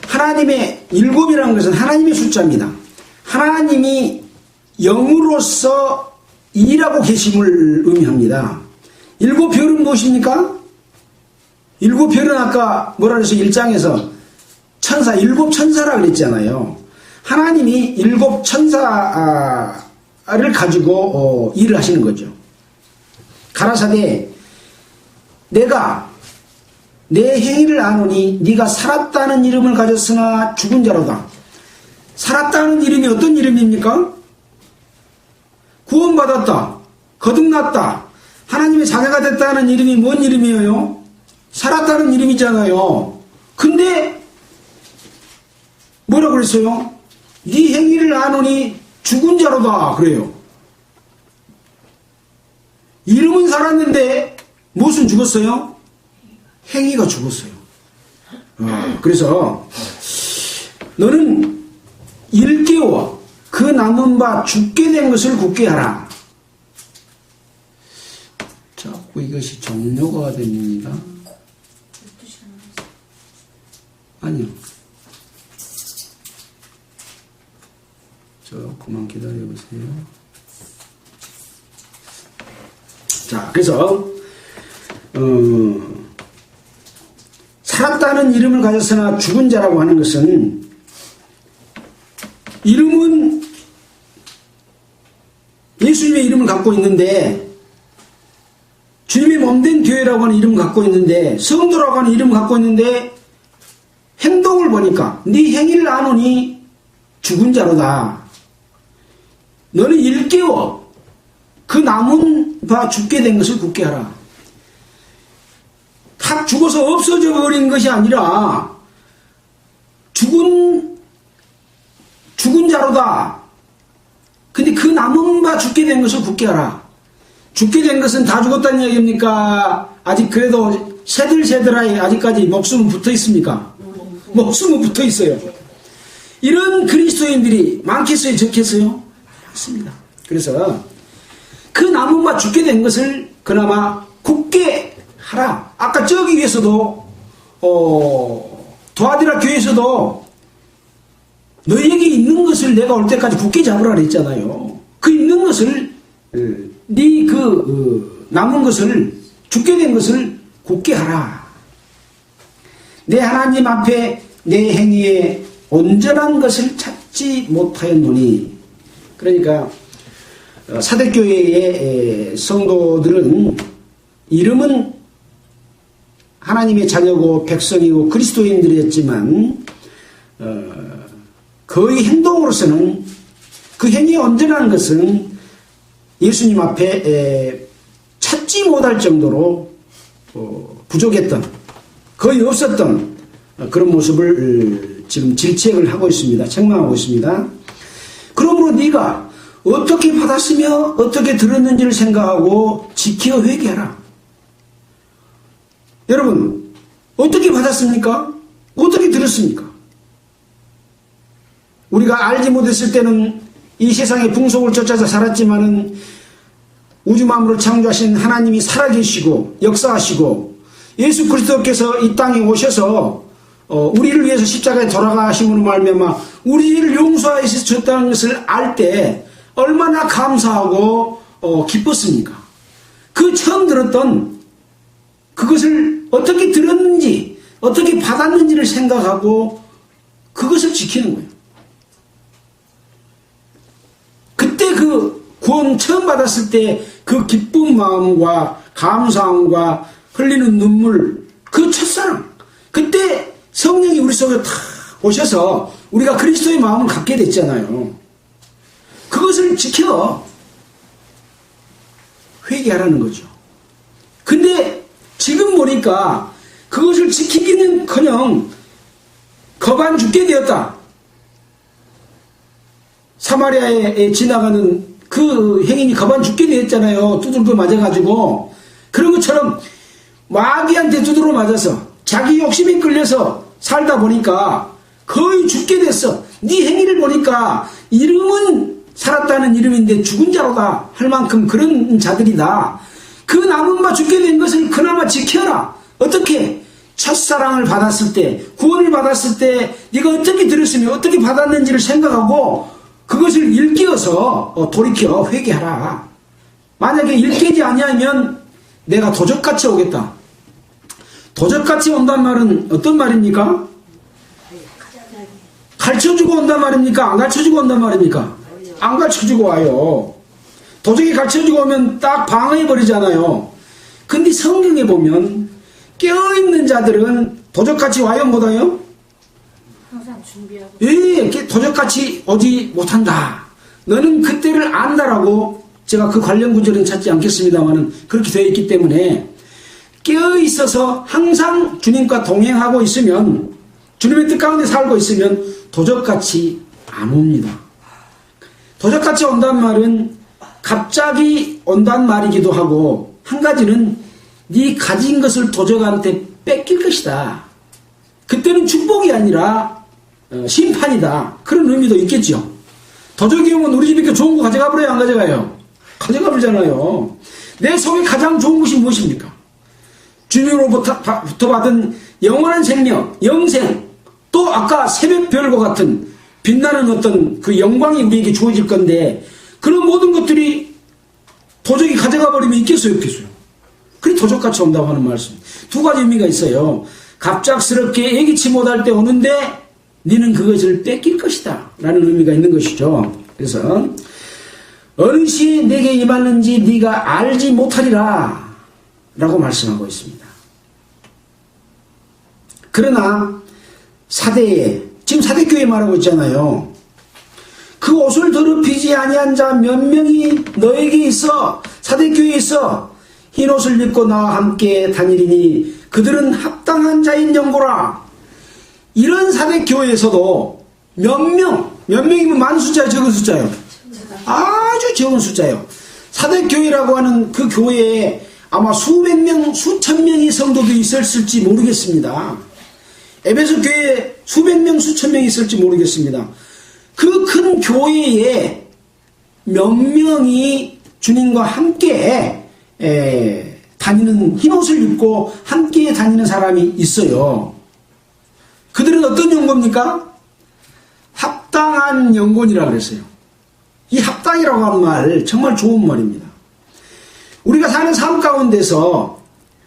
S2: 하나님의 7이라는 것은 하나님의 숫자입니다. 하나님이 영으로서 일하고 계심을 의미합니다. 7 별은 무엇입니까? 7 별은 아까 뭐라 그래서 1장에서 천사, 7 천사라 그랬잖아요. 하나님이 7 천사를 가지고 일을 하시는 거죠. 가라사대 내가 내 행위를 아노니 네가 살았다는 이름을 가졌으나 죽은 자로다. 살았다는 이름이 어떤 이름입니까? 구원받았다. 거듭났다. 하나님의 자녀가 됐다는 이름이 뭔 이름이에요? 살았다는 이름이잖아요. 근데 뭐라고 그랬어요? 네 행위를 아노니 죽은 자로다 그래요. 이름은 살았는데 무엇은 죽었어요? 행위가 죽었어요. 그래서 너는 일깨워 그 남은 바 죽게 된 것을 굳게 하라. 자꾸 이것이 종료가 됩니다. 아니요. 조금만 기다려보세요. 자, 그래서 살았다는 이름을 가졌으나 죽은 자라고 하는 것은 이름은 예수님의 이름을 갖고 있는데 주님의 몸된 교회라고 하는 이름을 갖고 있는데 성도라고 하는 이름을 갖고 있는데 행동을 보니까 네 행위를 아노니 죽은 자로다. 너는 일깨워 그 남은 바 죽게 된 것을 굳게 하라. 탁 죽어서 없어져 버린 것이 아니라 죽은 자로다. 근데 그 남은 바 죽게 된 것을 굳게 하라. 죽게 된 것은 다 죽었다는 얘기입니까? 아직 그래도 새들새들하게 아직까지 목숨은 붙어 있습니까? 목숨은 붙어 있어요. 이런 그리스도인들이 많겠어요? 적겠어요? 많습니다. 그래서 그 남은 바 죽게 된 것을 그나마 굳게 하라. 아까 저기 위에서도 도아디라 교회에서도 너희에게 있는 것을 내가 올 때까지 굳게 잡으라 그랬잖아요. 그 있는 것을 네 남은 것을 죽게 된 것을 굳게 하라. 내 하나님 앞에 내 행위에 온전한 것을 찾지 못하였노니. 그러니까 사대교회의 성도들은 이름은 하나님의 자녀고 백성이고 그리스도인들이었지만 거의 행동으로서는 그 행위에 온전한 것은 예수님 앞에 찾지 못할 정도로 부족했던, 거의 없었던 그런 모습을 지금 질책을 하고 있습니다. 책망하고 있습니다. 그러므로 네가 어떻게 받았으며 어떻게 들었는지를 생각하고 지켜 회개하라. 여러분, 어떻게 받았습니까? 어떻게 들었습니까? 우리가 알지 못했을 때는 이 세상의 풍속을 쫓아서 살았지만은 우주 만물을 창조하신 하나님이 살아계시고 역사하시고 예수 그리스도께서 이 땅에 오셔서 우리를 위해서 십자가에 돌아가심으로 말미암아 우리를 용서하여 주셨다는 것을 알 때 얼마나 감사하고 기뻤습니까? 그 처음 들었던 그것을 어떻게 들었는지 어떻게 받았는지를 생각하고 그것을 지키는 거예요. 그때 그 구원 처음 받았을 때 그 기쁜 마음과 감사함과 흘리는 눈물, 그 첫사랑, 그때 성령이 우리 속에 다 오셔서 우리가 그리스도의 마음을 갖게 됐잖아요. 그것을 지켜 회개하라는 거죠. 근데 지금 보니까 그것을 지키기는커녕 거반 죽게 되었다. 사마리아에 지나가는 그 행인이 거반 죽게 되었잖아요. 두들겨 맞아가지고. 그런 것처럼 마귀한테 두드러 맞아서 자기 욕심이 끌려서 살다 보니까 거의 죽게 됐어. 네 행위를 보니까 이름은 살았다는 이름인데 죽은 자로다 할 만큼 그런 자들이다. 그 남은 바 죽게 된 것을 그나마 지켜라. 어떻게? 첫사랑을 받았을 때, 구원을 받았을 때 네가 어떻게 들었으며 어떻게 받았는지를 생각하고 그것을 일깨어서 돌이켜 회개하라. 만약에 일깨지 아니하면 내가 도적같이 오겠다. 도적같이 온단 말은 어떤 말입니까? 가르쳐주고 온단 말입니까? 안 가르쳐주고 온단 말입니까? 안 가르쳐주고 와요. 도적이 가르쳐주고 오면 딱 방어해버리잖아요. 근데 성경에 보면 깨어있는 자들은 도적같이 와요 못와요?
S3: 항상 준비하고.
S2: 예, 도적같이 오지 못한다. 너는 그때를 안다라고 제가 그 관련 구절은 찾지 않겠습니다만 그렇게 되어 있기 때문에 깨어있어서 항상 주님과 동행하고 있으면 주님의 뜻 가운데 살고 있으면 도적같이 안 옵니다. 도적같이 온단 말은 갑자기 온단 말이기도 하고 한 가지는 네 가진 것을 도적한테 뺏길 것이다. 그때는 축복이 아니라 심판이다. 그런 의미도 있겠죠. 도적이 오면 우리 집에 좋은 거 가져가 버려요? 안 가져가요? 가져가 버리잖아요. 내 속에 가장 좋은 것이 무엇입니까? 주님으로부터 받은 영원한 생명, 영생, 또 아까 새벽별과 같은 빛나는 어떤 그 영광이 우리에게 주어질 건데 그런 모든 것들이 도적이 가져가 버리면 있겠어요? 없겠어요? 그래 도적같이 온다고 하는 말씀. 두 가지 의미가 있어요. 갑작스럽게 예기치 못할 때 오는데 너는 그것을 뺏길 것이다 라는 의미가 있는 것이죠. 그래서 어느 시에 내게 임하는지 네가 알지 못하리라 라고 말씀하고 있습니다. 그러나 사대에 지금 사대교회 말하고 있잖아요. 그 옷을 더럽히지 아니한 자 몇 명이 너에게 있어. 사대교회에 있어. 흰 옷을 입고 나와 함께 다니리니 그들은 합당한 자인 영고라. 이런 사대교회에서도 몇 명이면 많은 숫자예요, 적은 숫자예요? 아주 적은 숫자예요. 사대교회라고 하는 그 교회에 아마 수백 명, 수천 명의 성도도 있었을지 모르겠습니다. 에베소 교회에 수백 명, 수천 명이 있을지 모르겠습니다. 그 큰 교회에 몇 명이 주님과 함께 다니는 흰옷을 입고 함께 다니는 사람이 있어요. 그들은 어떤 연고입니까? 합당한 연고이라고 그랬어요. 이 합당이라고 하는 말 정말 좋은 말입니다. 우리가 사는 삶 가운데서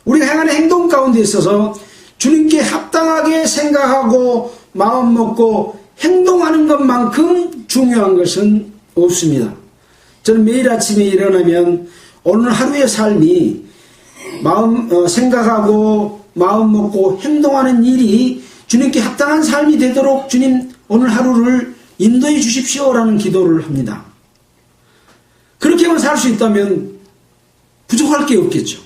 S2: 우리가 행하는 행동 가운데 있어서 주님께 합당하게 생각하고 마음 먹고 행동하는 것만큼 중요한 것은 없습니다. 저는 매일 아침에 일어나면 오늘 하루의 삶이 생각하고 마음 먹고 행동하는 일이 주님께 합당한 삶이 되도록 주님 오늘 하루를 인도해 주십시오라는 기도를 합니다. 그렇게만 살 수 있다면 부족할 게 없겠죠.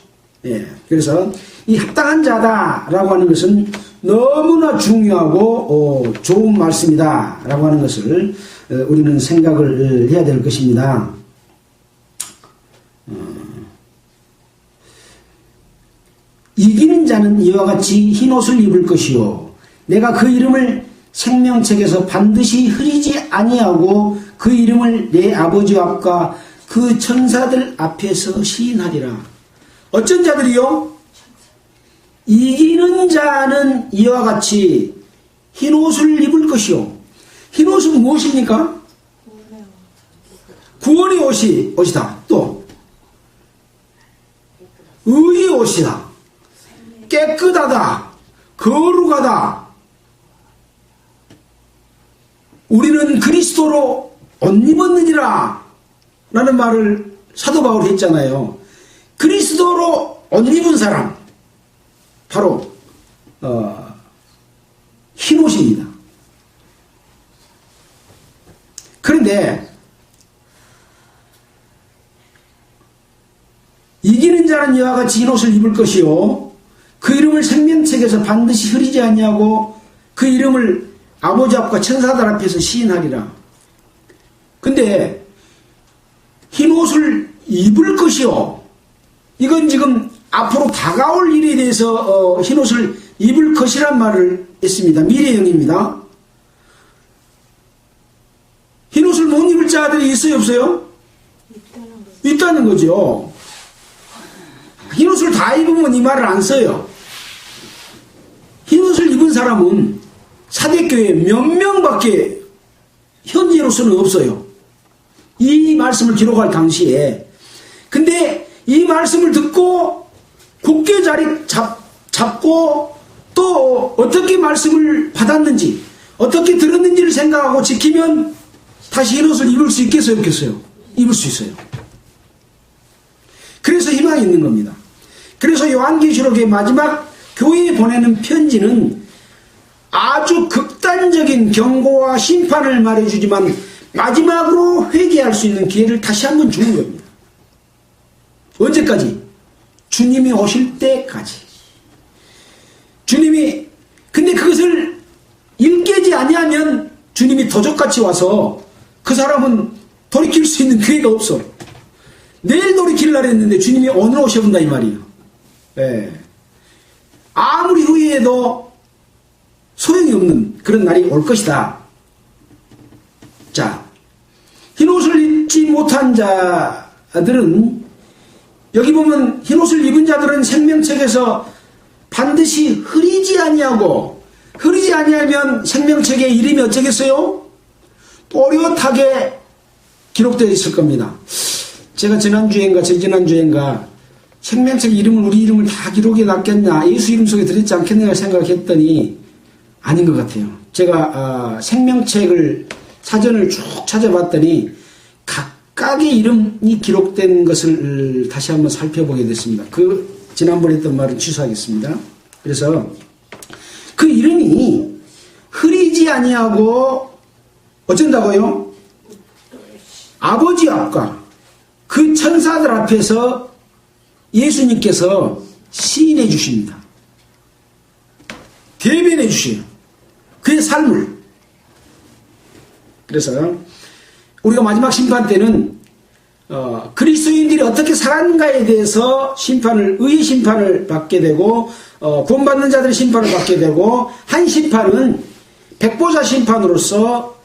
S2: 예, 그래서 이 합당한 자다라고 하는 것은 너무나 중요하고 좋은 말씀이다라고 하는 것을 우리는 생각을 해야 될 것입니다. 이기는 자는 이와 같이 흰옷을 입을 것이요 내가 그 이름을 생명책에서 반드시 흐리지 아니하고 그 이름을 내 아버지 앞과 그 천사들 앞에서 시인하리라. 어쩐 자들이요? 이기는 자는 이와 같이 흰옷을 입을 것이요. 흰옷은 무엇입니까? 구원의 옷이다. 또 의의 옷이다. 깨끗하다. 거룩하다. 우리는 그리스도로 옷 입었느니라 라는 말을 사도 바울이 했잖아요. 그리스도로 옷 입은 사람 바로 흰옷입니다. 그런데 이기는 자는 이와 같이 흰옷을 입을 것이요 그 이름을 생명책에서 반드시 흐리지 아니하고 그 이름을 아버지 앞과 천사들 앞에서 시인하리라. 근데 흰옷을 입을 것이요 이건 지금 앞으로 다가올 일에 대해서 흰옷을 입을 것이란 말을 했습니다. 미래형입니다. 자들이 있어요, 없어요? 있다는 거죠. 흰옷을 다 입으면 이 말을 안 써요. 흰옷을 입은 사람은 사대교회 몇 명밖에 현재로서는 없어요. 이 말씀을 기록할 당시에. 근데 이 말씀을 듣고 굳게 자리 잡고 또 어떻게 말씀을 받았는지 어떻게 들었는지를 생각하고 지키면 다시 흰옷을 입을 수 있겠어요, 없겠어요? 입을 수 있어요. 그래서 희망이 있는 겁니다. 그래서 요한계시록의 마지막 교회에 보내는 편지는 아주 극단적인 경고와 심판을 말해주지만 마지막으로 회개할 수 있는 기회를 다시 한번 주는 겁니다. 언제까지? 주님이 오실 때까지. 주님이, 근데 그것을 일깨지 아니하면 주님이 도적같이 와서 그 사람은 돌이킬 수 있는 기회가 없어. 내일 돌이키려고 했는데 주님이 오늘 오셔본다 이 말이에요. 예. 아무리 후회해도 소용이 없는 그런 날이 올 것이다. 자, 흰옷을 입지 못한 자들은, 여기 보면 흰옷을 입은 자들은 생명책에서 반드시 흐리지 아니하고, 흐리지 아니하면 생명책의 이름이 어쩌겠어요? 또렷하게 기록되어 있을 겁니다. 제가 지난주엔가 저지난주엔가 생명책 이름을, 우리 이름을 다 기록해 놨겠냐, 예수 이름 속에 들었지 않겠냐 생각했더니 아닌 것 같아요. 제가 생명책을, 사전을 쭉 찾아봤더니 각각의 이름이 기록된 것을 다시 한번 살펴보게 됐습니다. 지난번에 했던 말은 취소하겠습니다. 그래서 그 이름이 흐리지 아니하고 어쩐다고요? 아버지 앞과 그 천사들 앞에서 예수님께서 시인해 주십니다. 대변해 주셔요. 그의 삶을. 그래서 우리가 마지막 심판 때는 그리스도인들이 어떻게 살았는가에 대해서 의의 심판을 받게 되고, 구원받는 자들의 심판을 받게 되고, 한 심판은 백보자 심판으로서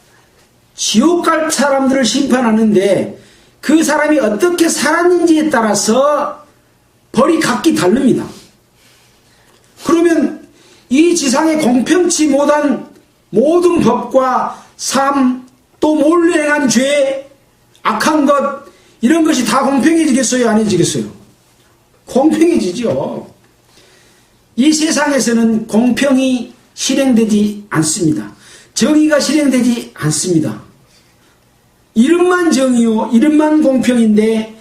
S2: 지옥 갈 사람들을 심판하는데 그 사람이 어떻게 살았는지에 따라서 벌이 각기 다릅니다. 그러면 이 지상에 공평치 못한 모든 법과 삶, 또 몰래 행한 죄, 악한 것, 이런 것이 다 공평해지겠어요? 아니지겠어요? 공평해지죠. 이 세상에서는 공평이 실행되지 않습니다. 정의가 실행되지 않습니다. 이름만 정의요, 이름만 공평인데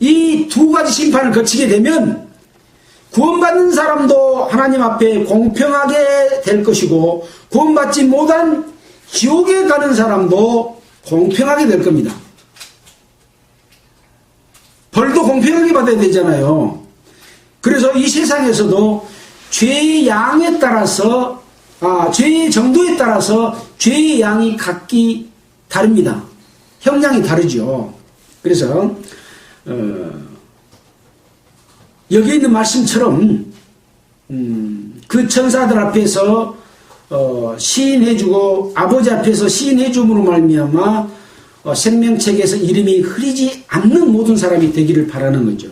S2: 이 두 가지 심판을 거치게 되면 구원받는 사람도 하나님 앞에 공평하게 될 것이고, 구원받지 못한 지옥에 가는 사람도 공평하게 될 겁니다. 벌도 공평하게 받아야 되잖아요. 그래서 이 세상에서도 죄의 양에 따라서, 죄의 정도에 따라서 죄의 양이 각기 다릅니다. 형량이 다르죠. 그래서 여기 있는 말씀처럼 그 천사들 앞에서 시인해주고 아버지 앞에서 시인해줌으로 말미암아 생명책에서 이름이 흐리지 않는 모든 사람이 되기를 바라는 거죠.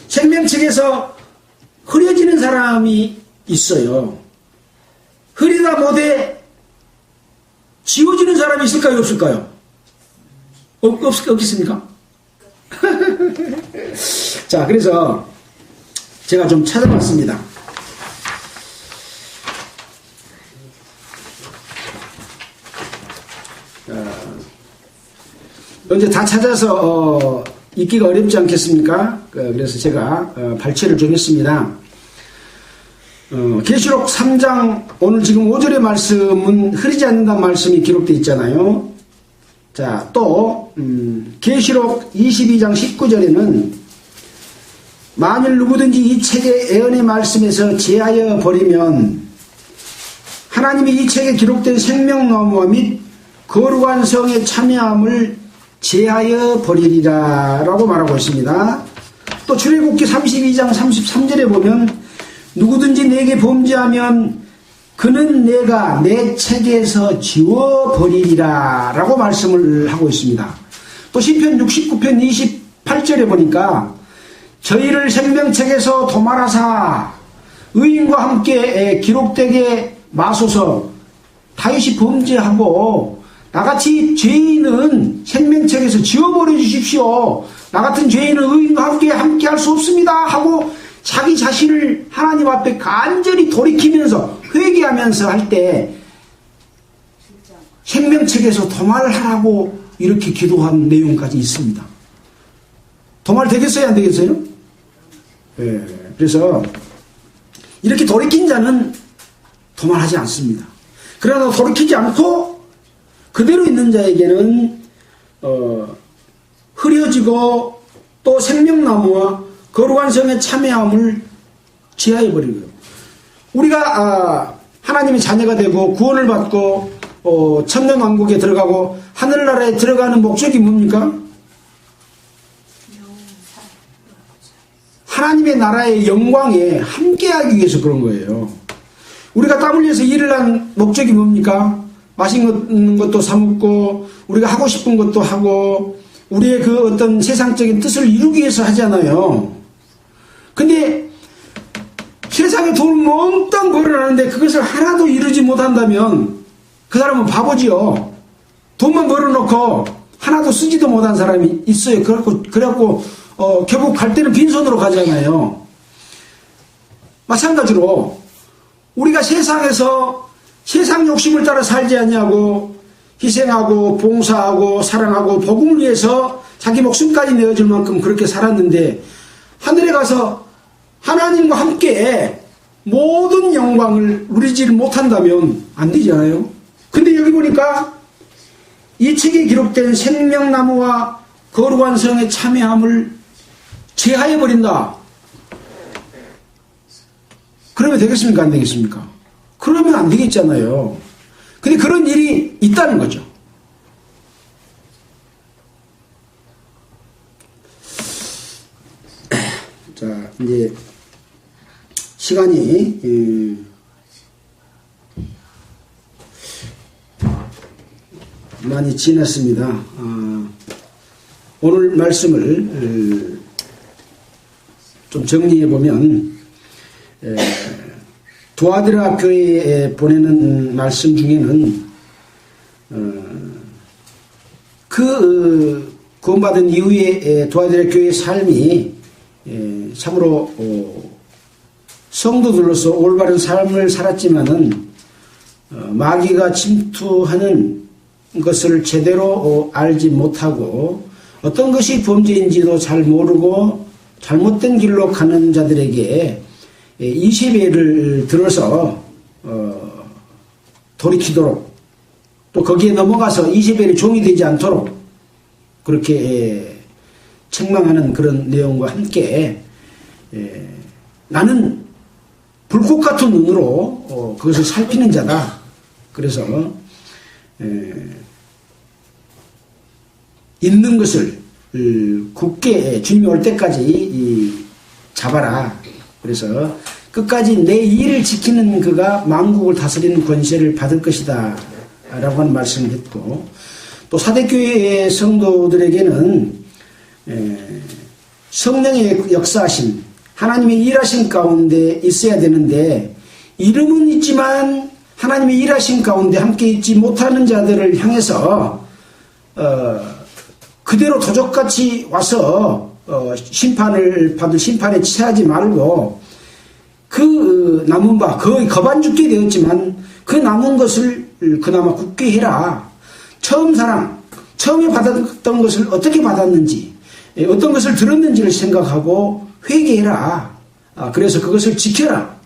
S2: 생명책에서 흐려지는 사람이 있어요. 흐리다 못해 지워지는 사람이 있을까요, 없을까요? 없겠습니까? 자, 그래서 제가 좀 찾아봤습니다. 이제 다 찾아서 읽기가 어렵지 않겠습니까? 그래서 제가 발췌를 좀 했습니다. 계시록 3장 오늘 지금 5절의 말씀은 흐리지 않는다는 말씀이 기록되어 있잖아요. 자, 또 계시록 22장 19절에는 만일 누구든지 이 책의 예언의 말씀에서 제하여 버리면 하나님이 이 책에 기록된 생명나무와 및 거룩한 성에 참여함을 제하여 버리리라 라고 말하고 있습니다. 또 출애굽기 32장 33절에 보면 누구든지 내게 범죄하면 그는 내가 내 책에서 지워버리리라 라고 말씀을 하고 있습니다. 또 시편 69편 28절에 보니까 저희를 생명책에서 도말하사 의인과 함께 기록되게 마소서. 다윗이 범죄하고 나같이 죄인은 생명책에서 지워버려 주십시오. 나같은 죄인은 의인과 함께 할 수 없습니다 하고 자기 자신을 하나님 앞에 간절히 돌이키면서 회개하면서 할 때 생명책에서 도말하라고 이렇게 기도한 내용까지 있습니다. 도말 되겠어요? 안 되겠어요? 네. 그래서 이렇게 돌이킨 자는 도말하지 않습니다. 그러나 돌이키지 않고 그대로 있는 자에게는 흐려지고 또 생명나무와 거룩한 성의 참여함을 제하해버리고요. 우리가 하나님의 자녀가 되고 구원을 받고 천년왕국에 들어가고 하늘나라에 들어가는 목적이 뭡니까? 하나님의 나라의 영광에 함께하기 위해서 그런 거예요. 우리가 땀 흘려서 일을 한 목적이 뭡니까? 맛있는 것도 사 먹고 우리가 하고 싶은 것도 하고 우리의 그 어떤 세상적인 뜻을 이루기 위해서 하잖아요. 근데 세상에 돈을 몽땅 벌어놨는데 그것을 하나도 이루지 못한다면 그 사람은 바보지요. 돈만 벌어놓고 하나도 쓰지도 못한 사람이 있어요. 그래갖고 결국 갈 때는 빈손으로 가잖아요. 마찬가지로 우리가 세상에서 세상 욕심을 따라 살지 않냐고 희생하고 봉사하고 사랑하고 복음을 위해서 자기 목숨까지 내어줄 만큼 그렇게 살았는데 하늘에 가서 하나님과 함께 모든 영광을 누리지를 못한다면 안 되잖아요. 근데 여기 보니까 이 책에 기록된 생명나무와 거룩한 성의 참여함을 제하해버린다. 그러면 되겠습니까? 안 되겠습니까? 그러면 안 되겠잖아요. 근데 그런 일이 있다는 거죠. 자, 이제 시간이 많이 지났습니다. 오늘 말씀을 좀 정리해 보면 두아드라 교회에 보내는 말씀 중에는 구원받은 이후에 두아드라 교회의 삶이 참으로 성도들로서 올바른 삶을 살았지만은 마귀가 침투하는 것을 제대로 알지 못하고 어떤 것이 범죄인지도 잘 모르고 잘못된 길로 가는 자들에게 이세벨을 들어서 돌이키도록 또 거기에 넘어가서 이세벨이 종이 되지 않도록 그렇게 책망하는 그런 내용과 함께 나는 불꽃 같은 눈으로 그것을 살피는 자다. 그래서 있는 것을 굳게 주님이 올 때까지 잡아라. 그래서 끝까지 내 일을 지키는 그가 만국을 다스리는 권세를 받을 것이다 라고 하는 말씀을 했고 또 사대교회의 성도들에게는 성령의 역사하심 하나님의 일하신 가운데 있어야 되는데 이름은 있지만 하나님의 일하신 가운데 함께 있지 못하는 자들을 향해서 그대로 도적같이 와서 심판을 받을 심판에 취하지 말고 그 남은 바 거의 거반 죽게 되었지만 그 남은 것을 그나마 굳게 해라. 처음에 받았던 것을 어떻게 받았는지 어떤 것을 들었는지를 생각하고 회개해라. 그래서 그것을 지켜라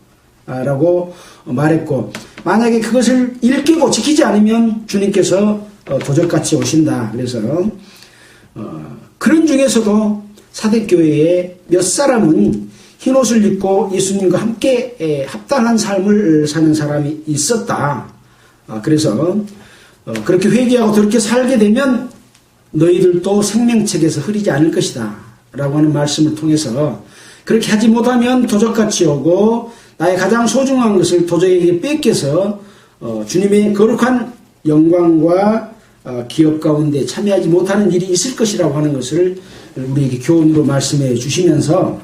S2: 라고 말했고 만약에 그것을 일깨고 지키지 않으면 주님께서 도적같이 오신다. 그래서 그런 중에서도 사대교회에 몇 사람은 흰옷을 입고 예수님과 함께 합당한 삶을 사는 사람이 있었다. 그래서 그렇게 회개하고 그렇게 살게 되면 너희들도 생명책에서 흐리지 않을 것이다 라고 하는 말씀을 통해서 그렇게 하지 못하면 도적같이 오고 나의 가장 소중한 것을 도저에게 뺏겨서 주님의 거룩한 영광과 기업 가운데 참여하지 못하는 일이 있을 것이라고 하는 것을 우리에게 교훈으로 말씀해 주시면서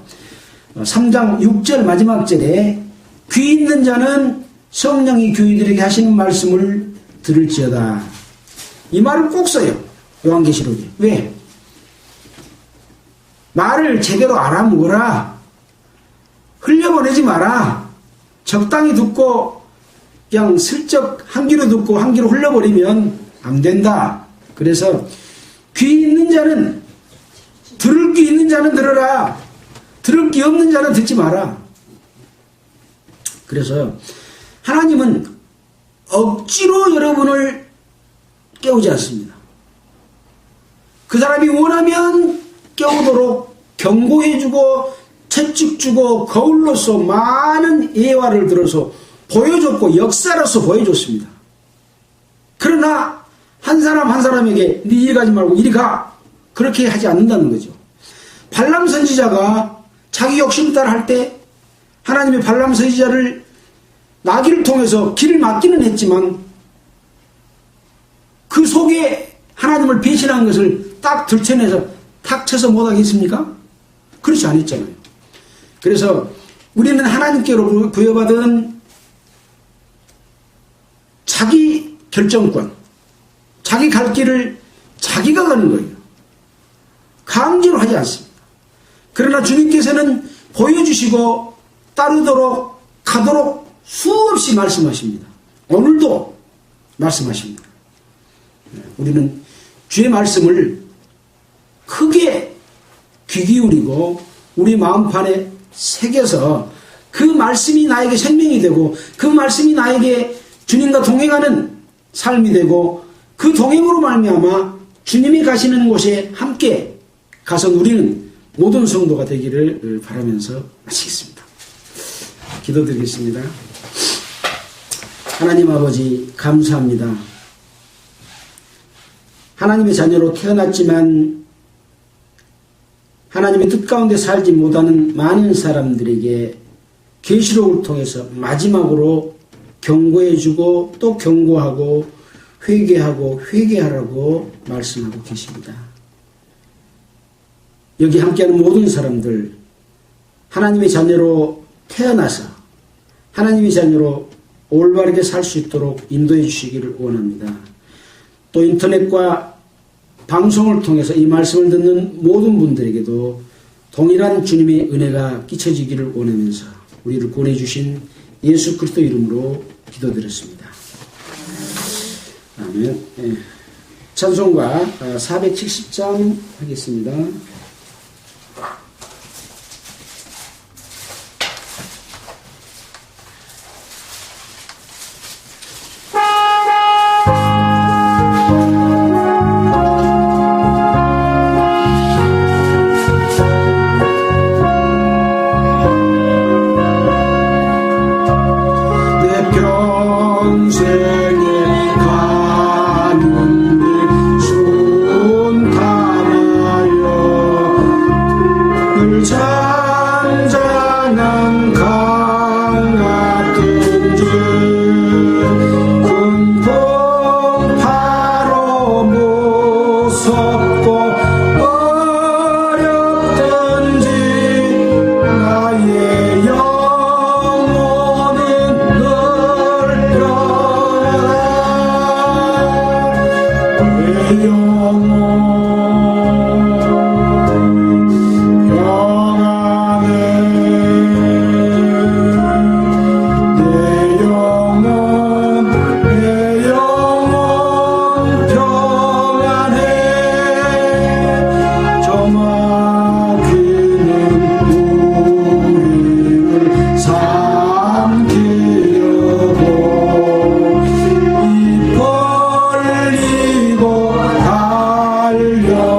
S2: 3장 6절 마지막 절에 귀 있는 자는 성령이 교회들에게 하시는 말씀을 들을지어다. 이 말을 꼭 써요. 요한계시록에. 왜? 말을 제대로 알아먹어라. 흘려보내지 마라. 적당히 듣고 그냥 슬쩍 한 귀로 듣고 한 귀로 흘려버리면 안 된다. 그래서 귀 있는 자는, 들을 귀 있는 자는 들어라. 들을 귀 없는 자는 듣지 마라. 그래서 하나님은 억지로 여러분을 깨우지 않습니다. 그 사람이 원하면 깨우도록 경고해주고 채찍주고 거울로서 많은 예화를 들어서 보여줬고 역사로서 보여줬습니다. 그러나 한 사람 한 사람에게 네 이리 가지 말고 이리 가, 그렇게 하지 않는다는 거죠. 발람 선지자가 자기 욕심 따라 할 때 하나님의 발람 선지자를 나귀를 통해서 길을 막기는 했지만 그 속에 하나님을 배신한 것을 딱 들춰내서 탁 쳐서 못하겠습니까? 그렇지 않았잖아요. 그래서 우리는 하나님께로 부여받은 자기 결정권, 자기 갈 길을 자기가 가는 거예요. 강제로 하지 않습니다. 그러나 주님께서는 보여주시고 따르도록 가도록 수없이 말씀하십니다. 오늘도 말씀하십니다. 우리는 주의 말씀을 크게 귀 기울이고 우리 마음판에 새겨서 그 말씀이 나에게 생명이 되고 그 말씀이 나에게 주님과 동행하는 삶이 되고 그 동행으로 말미암아 주님이 가시는 곳에 함께 가서 누리는 모든 성도가 되기를 바라면서 마치겠습니다. 기도드리겠습니다. 하나님 아버지 감사합니다. 하나님의 자녀로 태어났지만 하나님의 뜻 가운데 살지 못하는 많은 사람들에게 계시록을 통해서 마지막으로 경고해주고 또 경고하고 회개하고 회개하라고 말씀하고 계십니다. 여기 함께하는 모든 사람들 하나님의 자녀로 태어나서 하나님의 자녀로 올바르게 살 수 있도록 인도해 주시기를 원합니다. 또 인터넷과 방송을 통해서 이 말씀을 듣는 모든 분들에게도 동일한 주님의 은혜가 끼쳐지기를 원하면서 우리를 보내주신 예수 그리스도 이름으로 기도드렸습니다. 아멘. 찬송가 470장 하겠습니다.
S4: 달려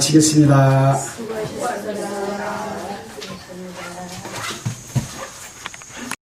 S2: 마치겠습니다.
S1: 수고하셨습니다.